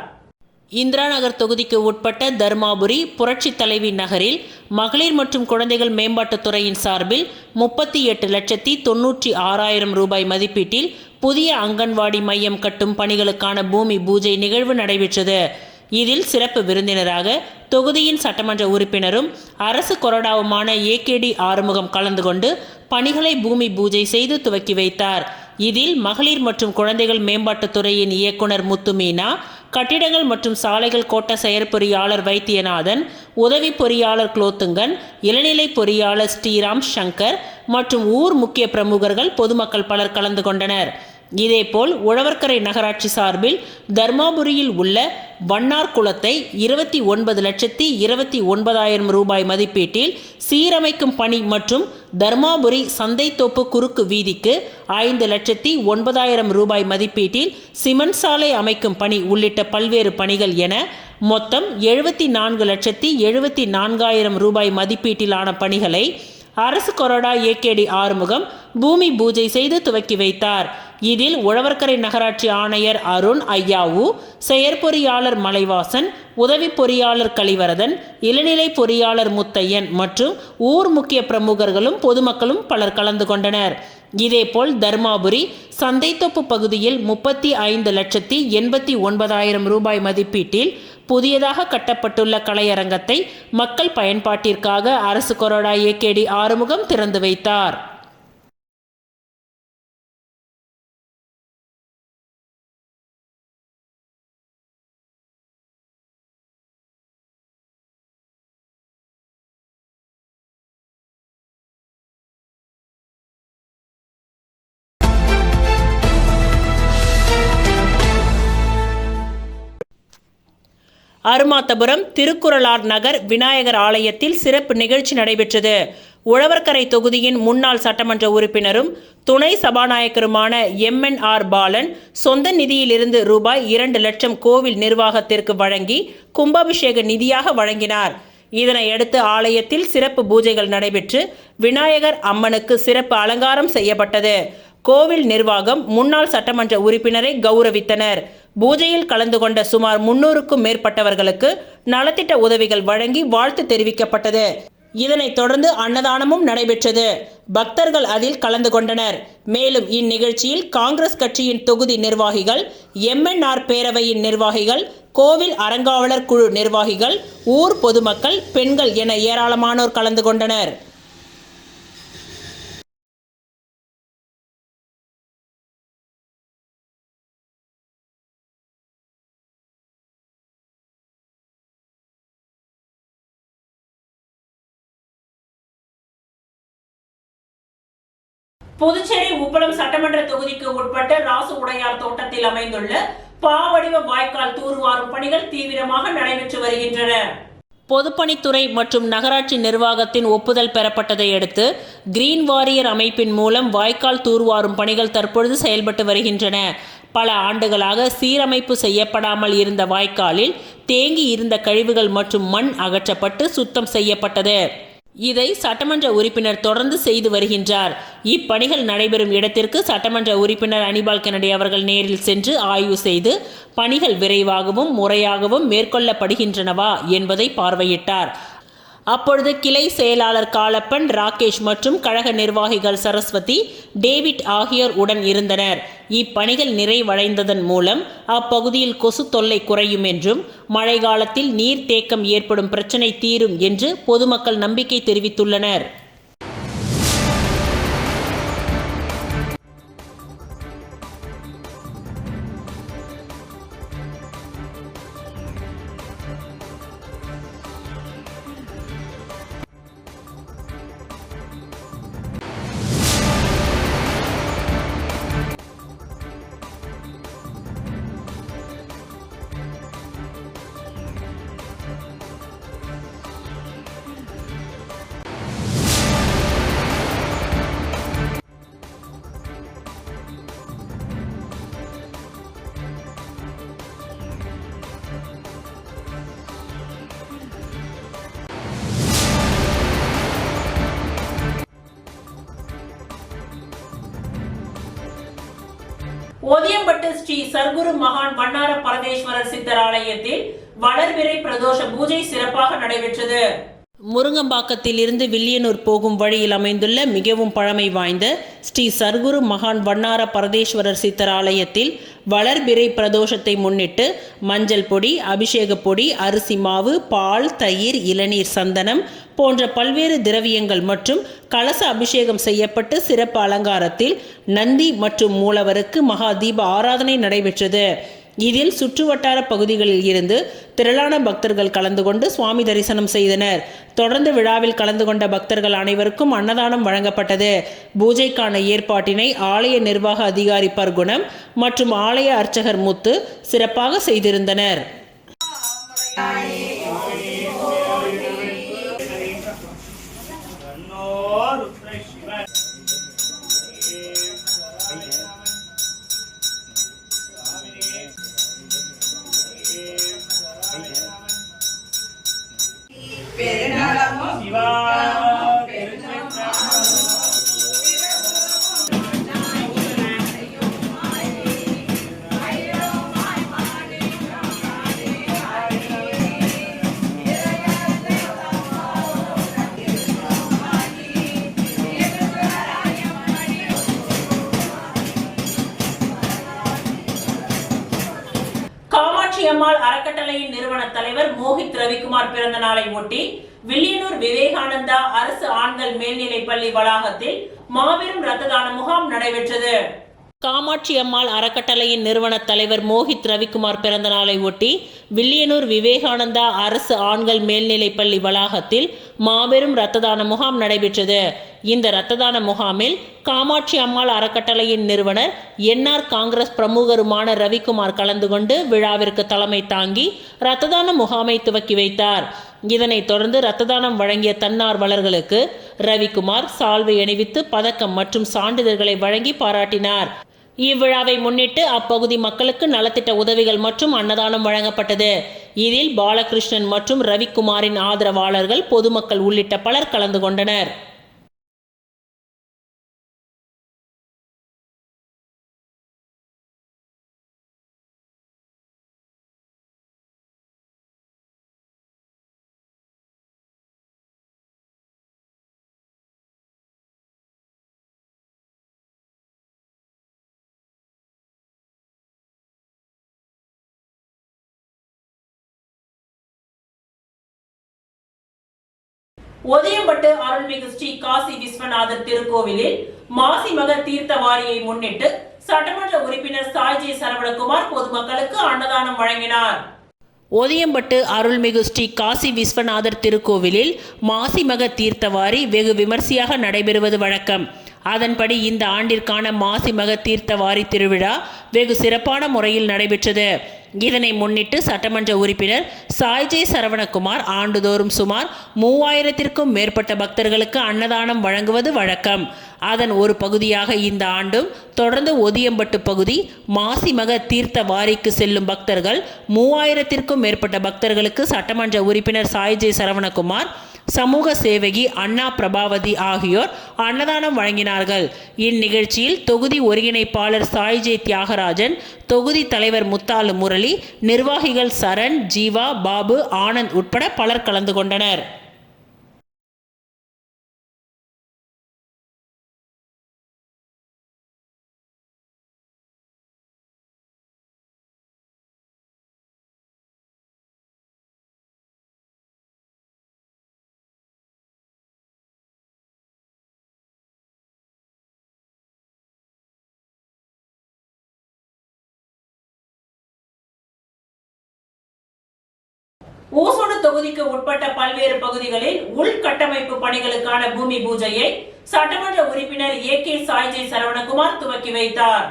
[SPEAKER 2] இந்திரா நகர் தொகுதிக்கு உட்பட்ட தர்மாபுரி புரட்சி தலைவி நகரில் மகளிர் மற்றும் குழந்தைகள் மேம்பாட்டுத் துறையின் சார்பில் 38,96,000 ரூபாய் மதிப்பீட்டில் புதிய அங்கன்வாடி மையம் கட்டும் பணிகளுக்கான பூமி பூஜை நிகழ்வு நடைபெற்றது. இதில் சிறப்பு விருந்தினராக தொகுதியின் சட்டமன்ற உறுப்பினரும் அரசு கொறடாவுமான AKD ஆறுமுகம் கலந்து கொண்டு பணிகளை பூமி பூஜை செய்து துவக்கி வைத்தார். இதில் மகளிர் மற்றும் குழந்தைகள் மேம்பாட்டுத் துறையின் இயக்குனர் முத்துமீனா, கட்டிடங்கள் மற்றும் சாலைகள் கோட்ட செயற்பொறியாளர் வைத்தியநாதன், உதவி பொறியாளர் குலோத்துங்கன், இளநிலை பொறியாளர் ஸ்ரீராம் சங்கர் மற்றும் ஊர் முக்கிய பிரமுகர்கள் பொதுமக்கள் பலர் கலந்து கொண்டனர். இதேபோல் உழவர்கரை நகராட்சி சார்பில் தர்மாபுரியில் உள்ள வண்ணார் குளத்தை 29,29,000 ரூபாய் மதிப்பீட்டில் சீரமைக்கும் பணி மற்றும் தர்மாபுரி சந்தைத்தோப்பு குறுக்கு வீதிக்கு 5,09,000 ரூபாய் மதிப்பீட்டில் சிமெண்ட் சாலை அமைக்கும் பணி உள்ளிட்ட பல்வேறு பணிகள் என மொத்தம் 74,74,000 ரூபாய் மதிப்பீட்டிலான பணிகளை அரசு கொறடா AKD ஆறுமுகம் பூமி பூஜை செய்து துவக்கி வைத்தார். இதில் உழவர்கரை நகராட்சி ஆணையர் அருண் ஐயாவு, செயற்பொறியாளர் மலைவாசன், உதவி பொறியாளர் கலிவரதன், இளநிலை பொறியாளர் முத்தையன் மற்றும் ஊர் முக்கிய பிரமுகர்களும் பொதுமக்களும் பலர் கலந்து கொண்டனர். இதேபோல் தர்மாபுரி சந்தைத்தோப்பு பகுதியில் 35,89,000 ரூபாய் மதிப்பீட்டில் புதியதாக கட்டப்பட்டுள்ள கலையரங்கத்தை மக்கள் பயன்பாட்டிற்காக அரசு கொறடா AKD ஆறுமுகம் திறந்து வைத்தார். அருமாத்தபுரம் திருக்குறளார் நகர் விநாயகர் ஆலயத்தில் சிறப்பு நிகழ்ச்சி நடைபெற்றது. உழவர்கரை தொகுதியின் முன்னாள் சட்டமன்ற உறுப்பினரும் துணை சபாநாயகருமான MNR பாலன் சொந்த நிதியிலிருந்து ரூபாய் 2 லட்சம் கோவில் நிர்வாகத்திற்கு வழங்கி கும்பாபிஷேக நிதியாக வழங்கினார். இதனையடுத்து ஆலயத்தில் சிறப்பு பூஜைகள் நடைபெற்று விநாயகர் அம்மனுக்கு சிறப்பு அலங்காரம் செய்யப்பட்டது. கோவில் நிர்வாகம் முன்னாள் சட்டமன்ற உறுப்பினரை கௌரவித்தனர். பூஜையில் கலந்து கொண்ட சுமார் 300க்கும் மேற்பட்டவர்களுக்கு நலத்திட்ட உதவிகள் வழங்கி வாழ்த்து தெரிவிக்கப்பட்டது. இதனைத் தொடர்ந்து அன்னதானமும் நடைபெற்றது. பக்தர்கள் அதில் கலந்து கொண்டனர். மேலும் இந்நிகழ்ச்சியில் காங்கிரஸ் கட்சியின் தொகுதி நிர்வாகிகள், MNR பேரவையின் நிர்வாகிகள், கோவில் அறங்காவலர் குழு நிர்வாகிகள், ஊர் பொதுமக்கள், பெண்கள் என ஏராளமானோர் கலந்து கொண்டனர்.
[SPEAKER 1] புதுச்சேரி உப்பளம் சட்டமன்ற தொகுதிக்கு உட்பட்ட ராசு உடையார் தோட்டத்தில் அமைந்துள்ள பாவடிவ வாய்க்கால் தூர்வாரும் பணிகள் தீவிரமாக நடைபெற்று வருகின்றன.
[SPEAKER 2] பொதுப்பணித்துறை மற்றும் நகராட்சி நிர்வாகத்தின் ஒப்புதல் பெறப்பட்டதை அடுத்து கிரீன் வாரியர் அமைப்பின் மூலம் வாய்க்கால் தூர்வாரும் பணிகள் தற்பொழுது செயல்பட்டு வருகின்றன. பல ஆண்டுகளாக சீரமைப்பு செய்யப்படாமல் இருந்த வாய்க்காலில் தேங்கி இருந்த கழிவுகள் மற்றும் மண் அகற்றப்பட்டு சுத்தம் செய்யப்பட்டது. இதை சட்டமன்ற உறுப்பினர் தொடர்ந்து செய்து வருகின்றார். இப்பணிகள் நடைபெறும் இடத்திற்கு சட்டமன்ற உறுப்பினர் அனிபால் கென்னடி அவர்கள் நேரில் சென்று ஆய்வு செய்து பணிகள் விரைவாகவும் முறையாகவும் மேற்கொள்ளப்படுகின்றனவா என்பதை பார்வையிட்டார். அப்பொழுது கிளை செயலாளர் காலப்பன், ராகேஷ் மற்றும் கழக நிர்வாகிகள் சரஸ்வதி, டேவிட் ஆகியோர் உடன் இருந்தனர். இப்பணிகள் நிறைவடைந்ததன் மூலம் அப்பகுதியில் கொசு தொல்லை குறையும் என்றும் மழை காலத்தில் நீர் தேக்கம் ஏற்படும் பிரச்சினை தீரும் என்று பொதுமக்கள் நம்பிக்கை தெரிவித்துள்ளனர்.
[SPEAKER 1] ஓதியம்பட்டு ஸ்ரீ சர்க்குரு மகான் வண்ணார பரதேஸ்வரர் சித்தர் ஆலயத்தில் வளர்பிறை பிரதோஷ பூஜை சிறப்பாக நடைபெற்றது.
[SPEAKER 2] முருங்கம்பாக்கத்தில் இருந்து வில்லியனூர் போகும் வழியில் அமைந்துள்ள மிகவும் பழமை வாய்ந்த ஸ்ரீ சர்க்குரு மகான் வண்ணார பரதேஸ்வரர் சித்தர் ஆலயத்தில் வளர்பிறை பிரதோஷத்தை முன்னிட்டு மஞ்சள் பொடி, அபிஷேக பொடி, அரிசி மாவு, பால், தயிர், இளநீர், சந்தனம் போன்ற பல்வேறு திரவியங்கள் மற்றும் கலச அபிஷேகம் செய்யப்பட்டு சிறப்பு அலங்காரத்தில் நந்தி மற்றும் மூலவருக்கு மகா தீப ஆராதனை நடைபெற்றது. இதில் சுற்றுவட்டார பகுதிகளில் இருந்து திரளான பக்தர்கள் கலந்து கொண்டு சுவாமி தரிசனம் செய்தனர். தொடர்ந்து விழாவில் கலந்து கொண்ட பக்தர்கள் அனைவருக்கும் அன்னதானம் வழங்கப்பட்டது. பூஜைக்கான ஏற்பாட்டினை ஆலய நிர்வாக அதிகாரி பர்குணம் மற்றும் ஆலய அர்ச்சகர் முத்து சிறப்பாக செய்திருந்தனர்.
[SPEAKER 1] அம்மாள் அறக்கட்டளையின் நிறுவன தலைவர் மோஹித் ரவிக்குமார் பிறந்த நாளை ஒட்டி வில்லியனூர் விவேகானந்தா அரசு ஆண்கள் மேல்நிலைப் பள்ளி வளாகத்தில் மாபெரும் இரத்த தான முகாம் நடைபெற்றது.
[SPEAKER 2] காமாட்சி அம்மாள் அறக்கட்டளையின் நிறுவன தலைவர் மோஹித் ரவிக்குமார் பிறந்த நாளை ஒட்டி வில்லியனூர் விவேகானந்தா அரசு ஆண்கள் மேல்நிலைப் பள்ளி வளாகத்தில் மாபெரும் இரத்த தான முகாம் நடைபெற்றது. இந்த இரத்த தான முகாமில் காமாட்சி அம்மாள் அறக்கட்டளையின் நிறுவனர் என்ஆர் காங்கிரஸ் பிரமுகருமான ரவிக்குமார் கலந்து கொண்டு விழாவிற்கு தலைமை தாங்கி இரத்த தான முகாமை துவக்கி வைத்தார். இதனைத் தொடர்ந்து இரத்த தானம் வழங்கிய தன்னார்வலர்களுக்கு ரவிக்குமார் சால்வை அணிவித்து பதக்கம் மற்றும் சான்றிதழ்களை வழங்கி பாராட்டினார். இவ்விழாவை முன்னிட்டு அப்பகுதி மக்களுக்கு நலத்திட்ட உதவிகள் மற்றும் அன்னதானம் வழங்கப்பட்டது. இதில் பாலகிருஷ்ணன் மற்றும் ரவிக்குமாரின் ஆதரவாளர்கள், பொதுமக்கள் உள்ளிட்ட பலர் கலந்து கொண்டனர்.
[SPEAKER 1] ஓதியம்பட்டு அருள்மிகு ஸ்ரீ காசி விஸ்வநாதர் திருக்கோவிலில் மாசி மக தீர்த்த வாரியை முன்னிட்டு சட்டமன்ற உறுப்பினர் சாய்ஜி சரவணகுமார் பொதுமக்களுக்கு அன்னதானம் வழங்கினார்.
[SPEAKER 2] ஓதியம்பட்டு அருள்மிகு ஸ்ரீ காசி விஸ்வநாதர் திருக்கோவிலில் மாசிமக தீர்த்தவாரி வெகு விமர்சையாக நடைபெறுவது வழக்கம். அதன்படி இந்த ஆண்டிற்கான மாசிமக தீர்த்தவாரி திருவிழா வெகு சிறப்பான முறையில் நடைபெற்றது. இதனை முன்னிட்டு சட்டமன்ற உறுப்பினர் சாய்ஜே சரவணகுமார் ஆண்டுதோறும் சுமார் 3000க்கும் மேற்பட்ட பக்தர்களுக்கு அன்னதானம் வழங்குவது வழக்கம். அதன் ஒரு பகுதியாக இந்த ஆண்டும் தொடர்ந்து ஓதியம்பட்டு பகுதி மாசிமக தீர்த்த வாரிக்கு செல்லும் பக்தர்கள் 3000க்கும் மேற்பட்ட பக்தர்களுக்கு சட்டமன்ற உறுப்பினர் சாய்ஜே சரவணகுமார் சமூக சேவகி அண்ணா பிரபாவதி ஆகியோர் அன்னதானம் வழங்கினார்கள். இந்நிகழ்ச்சியில் தொகுதி ஒருங்கிணைப்பாளர் சாய்ஜே தியாகராஜன், தொகுதி தலைவர் முத்தாலு முரளி, நிர்வாகிகள் சரண், ஜீவா, பாபு, ஆனந்த் உட்பட பலர் கலந்து கொண்டனர்.
[SPEAKER 1] ஓசோடு தொகுதிக்கு உட்பட்ட பல்வேறு பகுதிகளில் உள்கட்டமைப்பு பணிகளுக்கான பூமி பூஜையை சட்டமன்ற உறுப்பினர் ஏ.கே. சாய்ஜே சரவணகுமார் துவக்கி வைத்தார்.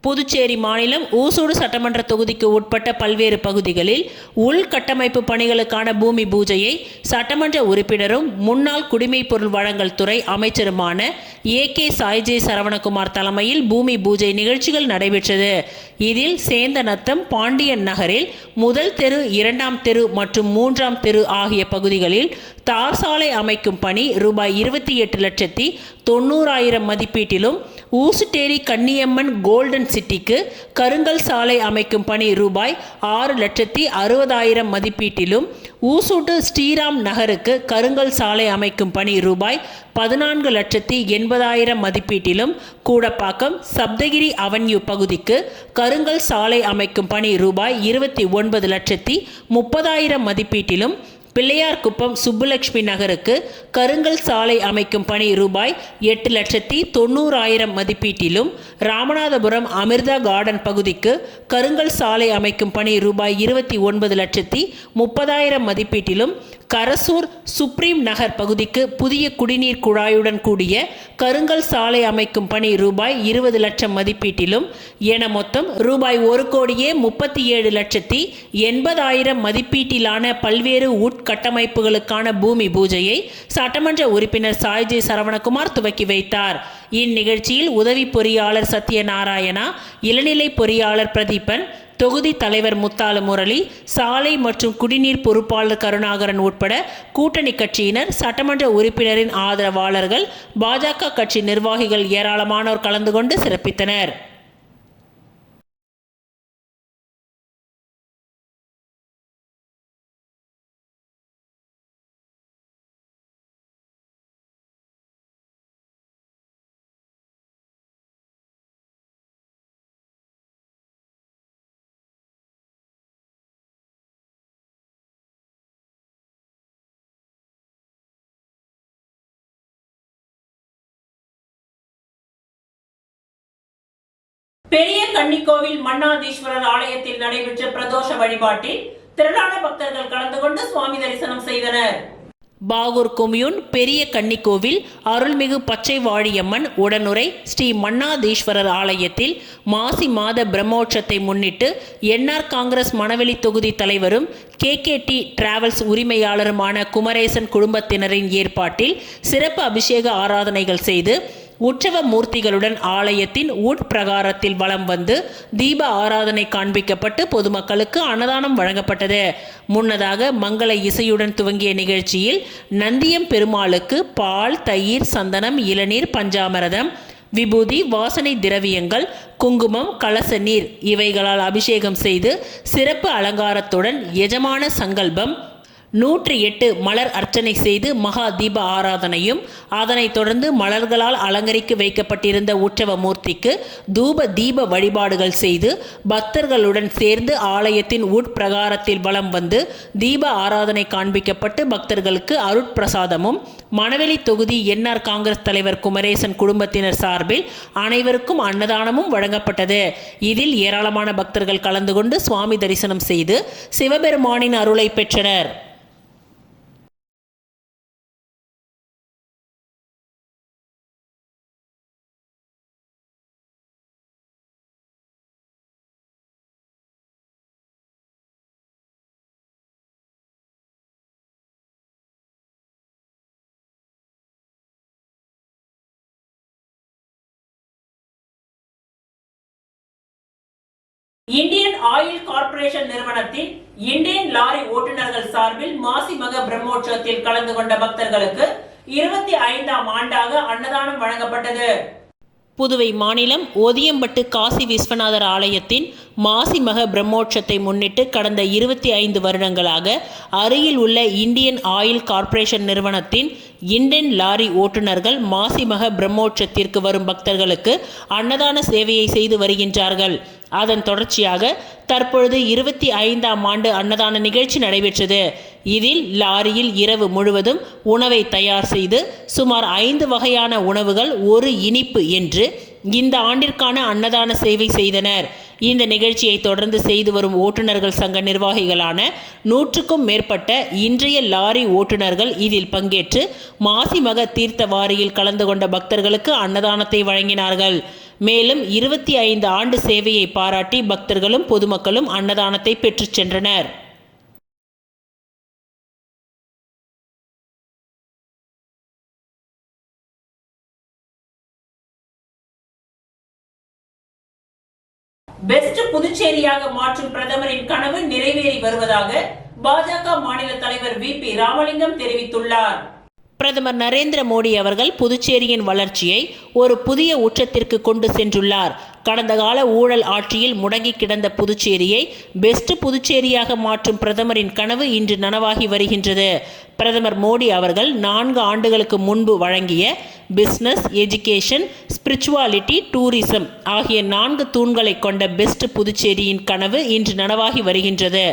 [SPEAKER 2] புதுச்சேரி மாநிலம் ஓசோடு சட்டமன்ற தொகுதிக்கு உட்பட்ட பல்வேறு பகுதிகளில் உள்கட்டமைப்பு பணிகளுக்கான பூமி பூஜையை சட்டமன்ற உறுப்பினரும் முன்னாள் குடிமைப் பொருள் வழங்கல் துறை அமைச்சருமான ஏ.கே. சாய்ஜே சரவணகுமார் தலைமையில் பூமி பூஜை நிகழ்ச்சிகள் நடைபெற்றது. இதில் சேந்தநத்தம், பாண்டியன் நகரில் முதல் தெரு, 2ஆம் தெரு மற்றும் 3ஆம் தெரு ஆகிய பகுதிகளில் தார் சாலை அமைக்கும் பணி ரூபாய் 28,90,000 மதிப்பீட்டிலும், ஊசுட்டேரி கன்னியம்மன் கோல்டன் சிட்டிக்கு கருங்கல் சாலை அமைக்கும் பணி ரூபாய் 6,60,000 மதிப்பீட்டிலும், ஊசூட்டு ஸ்ரீராம் நகருக்கு கருங்கல் சாலை அமைக்கும் பணி ரூபாய் 14,80,000 மதிப்பீட்டிலும், கூடப்பாக்கம் சப்தகிரி அவென்யூ பகுதிக்கு கருங்கல் சாலை அமைக்கும் பணி ரூபாய் 29,30,000 மதிப்பீட்டிலும், பிள்ளையார்குப்பம் சுப்புலட்சுமி நகருக்கு கருங்கல் சாலை அமைக்கும் பணி ரூபாய் 8,90,000 மதிப்பீட்டிலும், ராமநாதபுரம் அமிர்தா கார்டன் பகுதிக்கு கருங்கல் சாலை அமைக்கும் பணி ரூபாய் 29,30,000 மதிப்பீட்டிலும், கரசூர் சுப்ரீம் நகர் பகுதிக்கு புதிய குடிநீர் குழாயுடன் கூடிய கருங்கல் சாலை அமைக்கும் பணி ரூபாய் 20 லட்சம் மதிப்பீட்டிலும் என மொத்தம் ரூபாய் 1,37,80,000 மதிப்பீட்டிலான பல்வேறு உட்கட்டமைப்புகளுக்கான பூமி பூஜையை சட்டமன்ற உறுப்பினர் சாய்ஜே சரவணகுமார் துவக்கி வைத்தார். இந்நிகழ்ச்சியில் உதவி பொறியாளர் சத்யநாராயணா, இளநிலை பொறியாளர் பிரதீபன், தொகுதி தலைவர் முத்தாலு முரளி, சாலை மற்றும் குடிநீர் பொறுப்பாளர் கருணாகரன் உட்பட கூட்டணி கட்சியினர், சட்டமன்ற உறுப்பினரின் ஆதரவாளர்கள், பாஜக கட்சி நிர்வாகிகள் ஏராளமானோர் கலந்து கொண்டு சிறப்பித்தனர்.
[SPEAKER 1] பெரிய கன்னிக்கோவில் மன்னாதீஸ்வரர் ஆலயத்தில் நடைபெற்ற பிரதோஷ வழிபாட்டில் திரளான பக்தர்கள் கலந்து கொண்டு சுவாமி தரிசனம் செய்தனர்.
[SPEAKER 2] பாகூர் கொம்யூன் பெரிய கன்னிக்கோவில் அருள்மிகு பச்சை வாழியம்மன் உடனுரை ஸ்ரீ மன்னாதீஸ்வரர் ஆலயத்தில் மாசி மாத பிரம்மோற்சவத்தை முன்னிட்டு என்ஆர் காங்கிரஸ் மணவெளி தொகுதி தலைவரும் KKT டிராவல்ஸ் உரிமையாளருமான குமரேசன் குடும்பத்தினரின் ஏற்பாட்டில் சிறப்பு அபிஷேக ஆராதனைகள் செய்து உற்சவ மூர்த்திகளுடன் ஆலயத்தின் உட்பிரகாரத்தில் வலம் வந்து தீப ஆராதனை காண்பிக்கப்பட்டு பொதுமக்களுக்கு அன்னதானம் வழங்கப்பட்டது. முன்னதாக மங்கள இசையுடன் துவங்கிய நிகழ்ச்சியில் நந்தியம் பெருமாளுக்கு பால், தயிர், சந்தனம், இளநீர், பஞ்சாமிரதம், விபூதி, வாசனை திரவியங்கள், குங்குமம், கலச நீர் இவைகளால் அபிஷேகம் செய்து சிறப்பு அலங்காரத்துடன் எஜமான சங்கல்பம் 108 மலர் அர்ச்சனை செய்து மகா தீப ஆராதனையும், அதனைத் தொடர்ந்து மலர்களால் அலங்கரிக்க வைக்கப்பட்டிருந்த உற்சவ மூர்த்திக்கு தூப தீப வழிபாடுகள் செய்து பக்தர்களுடன் சேர்ந்து ஆலயத்தின் உட்பிரகாரத்தில் வலம் வந்து தீப ஆராதனை காண்பிக்கப்பட்டு பக்தர்களுக்கு அருட்பிரசாதமும் மணவெளி தொகுதி என்ஆர் காங்கிரஸ் தலைவர் குமரேசன் குடும்பத்தினர் சார்பில் அனைவருக்கும் அன்னதானமும் வழங்கப்பட்டது. இதில் ஏராளமான பக்தர்கள் கலந்து கொண்டு சுவாமி தரிசனம் செய்து சிவபெருமானின் அருளை பெற்றனர்.
[SPEAKER 1] இந்தியன் ஆயில் கார்ப்பரேஷன் நிறுவனத்தின் இந்தியன் லாரி ஓட்டுநர்கள் சார்பில் மாசி மக பிரம்மோற்சவத்தில் கலந்து கொண்ட பக்தர்களுக்கு 25ஆம் ஆண்டாக அன்னதானம் வழங்கப்பட்டது.
[SPEAKER 2] புதுவை மாநிலம் ஓதியம்பட்டு காசி விஸ்வநாதர் ஆலயத்தின் மாசிமக பிரம்மோற்சவத்தை முன்னிட்டு கடந்த 25 வருடங்களாக அருகில் உள்ள இந்தியன் ஆயில் கார்ப்பரேஷன் நிறுவனத்தின் இந்தியன் லாரி ஓட்டுநர்கள் மாசிமக பிரம்மோற்சவத்திற்கு வரும் பக்தர்களுக்கு அன்னதான சேவையை செய்து வருகின்றார்கள். அதன் தொடர்ச்சியாக தற்பொழுது 25ஆம் ஆண்டு அன்னதான நிகழ்ச்சி நடைபெற்றது. இதில் லாரியில் இரவு முழுவதும் உணவை தயார் செய்து சுமார் 5 வகையான உணவுகள் ஒரு இனிப்பு என்று இந்த ஆண்டிற்கான அன்னதான சேவை செய்தனர். இந்த நிகழ்ச்சியை தொடர்ந்து செய்து வரும் ஓட்டுநர்கள் சங்க நிர்வாகிகளான 100க்கும் மேற்பட்ட இன்றைய லாரி ஓட்டுநர்கள் இதில் பங்கேற்று மாசிமக தீர்த்த வாரியில் கலந்து கொண்ட பக்தர்களுக்கு அன்னதானத்தை வழங்கினார்கள். மேலும் 25 ஆண்டு சேவையை பாராட்டி பக்தர்களும் பொதுமக்களும் அன்னதானத்தை பெற்றுச் சென்றனர்.
[SPEAKER 1] பெஸ்ட் புதுச்சேரியாக மாற்றும் பிரதமரின் கனவு நிறைவேறி வருவதாக பாஜக மாநில தலைவர் VP ராமலிங்கம் தெரிவித்துள்ளார்.
[SPEAKER 2] பிரதமர் நரேந்திர மோடி அவர்கள் புதுச்சேரியின் வளர்ச்சியை ஒரு புதிய உச்சத்திற்கு கொண்டு சென்றுள்ளார். கடந்த கால ஊழல் ஆட்சியில் முடங்கி கிடந்த புதுச்சேரியை பெஸ்ட் புதுச்சேரியாக மாற்றும் பிரதமரின் கனவு இன்று நனவாகி வருகின்றது. பிரதமர் மோடி அவர்கள் 4 ஆண்டுகளுக்கு முன்பு வழங்கிய பிசினஸ், எஜுகேஷன், ஸ்பிரிச்சுவாலிட்டி, டூரிசம் ஆகிய 4 தூண்களை கொண்ட பெஸ்ட் புதுச்சேரியின் கனவு இன்று நனவாகி வருகின்றது.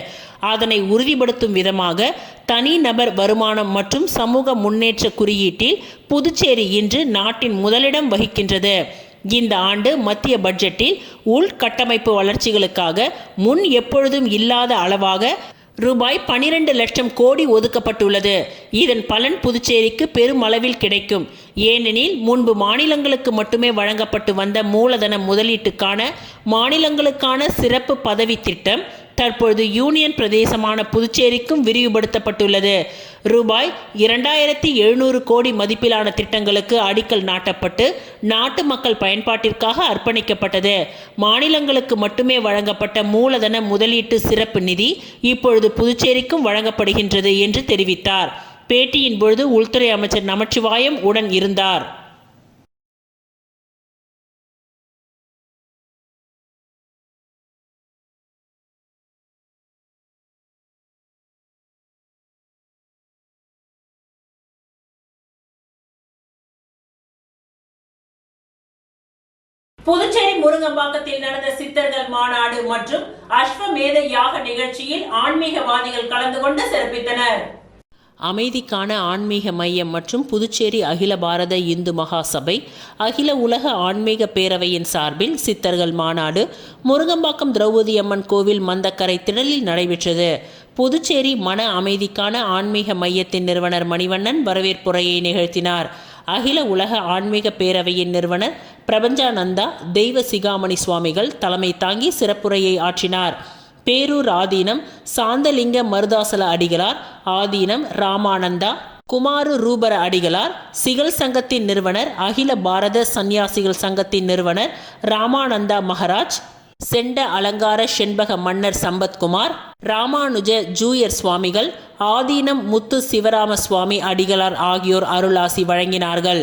[SPEAKER 2] அதனை உறுதிப்படுத்தும் விதமாக தனிநபர் வருமானம் மற்றும் சமூக முன்னேற்ற குறியீட்டில் புதுச்சேரி இன்று நாட்டின் முதலிடம் வகிக்கின்றது. இந்த ஆண்டு மத்திய பட்ஜெட்டில் உள்கட்டமைப்பு வளர்ச்சிகளுக்காக முன் எப்பொழுதும் இல்லாத அளவாக ரூபாய் 12 லட்சம் கோடி ஒதுக்கப்பட்டுள்ளது. இதன் பலன் புதுச்சேரிக்கு பெருமளவில் கிடைக்கும். ஏனெனில் முன்பு மாநிலங்களுக்கு மட்டுமே வழங்கப்பட்டு வந்த மூலதன முதலீட்டுக்கான மாநிலங்களுக்கான சிறப்பு பதவி திட்டம் தற்பொழுது யூனியன் பிரதேசமான புதுச்சேரிக்கும் விரிவுபடுத்தப்பட்டுள்ளது. ரூபாய் 2700 கோடி மதிப்பிலான திட்டங்களுக்கு அடிக்கல் நாட்டப்பட்டு நாட்டு மக்கள் பயன்பாட்டிற்காக அர்ப்பணிக்கப்பட்டது. மாநிலங்களுக்கு மட்டுமே வழங்கப்பட்ட மூலதன முதலீட்டு சிறப்பு நிதி இப்பொழுது புதுச்சேரிக்கும் வழங்கப்படுகின்றது என்று தெரிவித்தார். பேட்டியின் பொழுது உள்துறை அமைச்சர் நமச்சிவாயம் உடன் இருந்தார்.
[SPEAKER 1] புதுச்சேரி முருங்கம்பாக்கத்தில் நடந்த சித்தர்கள் மாநாடு மற்றும் அஸ்வமேத யாக நிகழ்ச்சியில் ஆன்மீகவாதிகள் கலந்து கொண்டு சிறப்பித்தனர்.
[SPEAKER 2] அமைதிக்கான ஆன்மீக மையம் மற்றும் புதுச்சேரி அகில பாரத இந்து மகாசபை அகில உலக ஆன்மீக பேரவையின் சார்பில் சித்தர்கள் மாநாடு முருங்கம்பாக்கம் திரௌபதி அம்மன் கோவில் மந்தக்கரை திடலில் நடைபெற்றது. புதுச்சேரி மன அமைதிக்கான ஆன்மீக மையத்தின் நிறுவனர் மணிவண்ணன் வரவேற்புரையை நிகழ்த்தினார். அகில உலக ஆன்மீக பேரவையின் நிறுவனர் பிரபஞ்சானந்தா தெய்வ சிகாமணி சுவாமிகள் தலைமை தாங்கி சிறப்புரையை ஆற்றினார். பேரூர் ஆதீனம் சாந்தலிங்க மருதாசல அடிகளார், ஆதீனம் ராமானந்தா குமாரு ரூபர அடிகளார், சிகல் சங்கத்தின் நிறுவனர், அகில பாரத சந்நியாசிகள் சங்கத்தின் நிறுவனர் ராமானந்தா மகராஜ், செண்ட அலங்கார செண்பக மன்னர் சம்பத்குமார், ராமானுஜ ஜூயர் சுவாமிகள், ஆதீனம் முத்து சிவராம சுவாமி அடிகளார் ஆகியோர் அருளாசி வழங்கினார்கள்.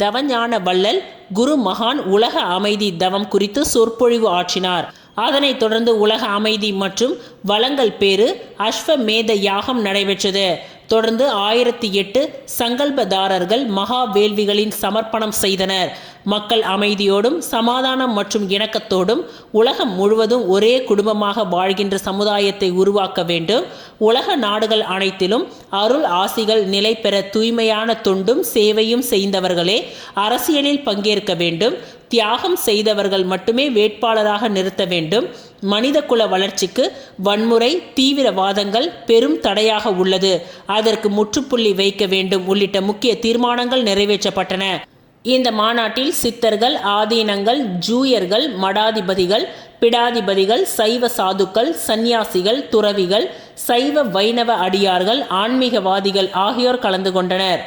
[SPEAKER 2] தவஞான வள்ளல் குரு மகான் உலக அமைதி தவம் குறித்து சொற்பொழிவு ஆற்றினார். அதனைத் தொடர்ந்து உலக அமைதி மற்றும் வளங்கள் பேறு அஸ்வமேத யாகம் நடைபெற்றது. தொடர்ந்து 1008 சங்கல்பதாரர்கள் மகா வேள்விகளின் சமர்ப்பணம் செய்தனர். மக்கள் அமைதியோடும் சமாதானம் மற்றும் இணக்கத்தோடும் உலகம் முழுவதும் ஒரே குடும்பமாக வாழ்கின்ற சமுதாயத்தை உருவாக்க வேண்டும். உலக நாடுகள் அனைத்திலும் அருள் ஆசிகள் நிலை பெற தூய்மையான தொண்டும் சேவையும் செய்தவர்களே அரசியலில் பங்கேற்க வேண்டும். தியாகம் செய்தவர்கள் மட்டுமே வேட்பாளராக நிறுத்த வேண்டும். மனித குல வளர்ச்சிக்கு வன்முறை, தீவிரவாதங்கள் பெரும் தடையாக உள்ளது. அதற்கு முற்றுப்புள்ளி வைக்க வேண்டும் உள்ளிட்ட முக்கிய தீர்மானங்கள் நிறைவேற்றப்பட்டன. இந்த மாநாட்டில் சித்தர்கள், ஆதீனங்கள், ஜூயர்கள், மடாதிபதிகள், பிடாதிபதிகள், சைவ சாதுக்கள், சந்நியாசிகள், துறவிகள், சைவ வைணவ அடியார்கள், ஆன்மீகவாதிகள் ஆகியோர் கலந்து கொண்டனர்.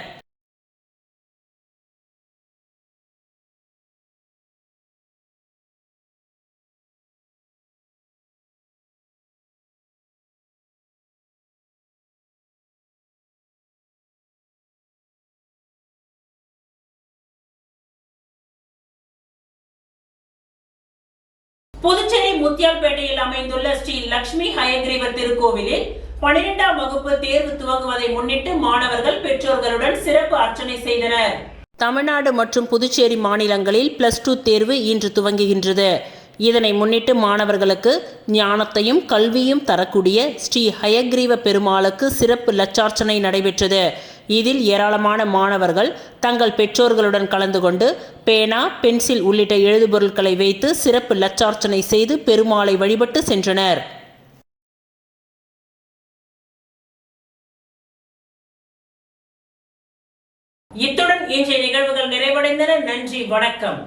[SPEAKER 1] புதுச்சேரி முத்தியால்பேட்டையில் அமைந்துள்ள ஸ்ரீ லட்சுமி ஹயக்ரீவர் திருக்கோவிலில் 12ஆம் வகுப்பு தேர்வு துவங்குவதை முன்னிட்டு மாணவர்கள் பெற்றோர்களுடன் சிறப்பு அர்ச்சனை செய்தனர்.
[SPEAKER 2] தமிழ்நாடு மற்றும் புதுச்சேரி மாநிலங்களில் +2 தேர்வு இன்று துவங்குகின்றது. இதனை முன்னிட்டு மாணவர்களுக்கு ஞானத்தையும் கல்வியும் தரக்கூடிய ஸ்ரீ ஹயக்ரீவ பெருமாளுக்கு சிறப்பு லட்சார்ச்சனை நடைபெற்றது. இதில் ஏராளமான மாணவர்கள் தங்கள் பெற்றோர்களுடன் கலந்து கொண்டு பேனா, பென்சில் உள்ளிட்ட எழுதுபொருட்களை வைத்து சிறப்பு லட்சார்ச்சனை செய்து பெருமாளை வழிபட்டு சென்றனர்.
[SPEAKER 1] இத்துடன் இன்றைய நிகழ்வுகள் நிறைவடைந்தன. நன்றி, வணக்கம்.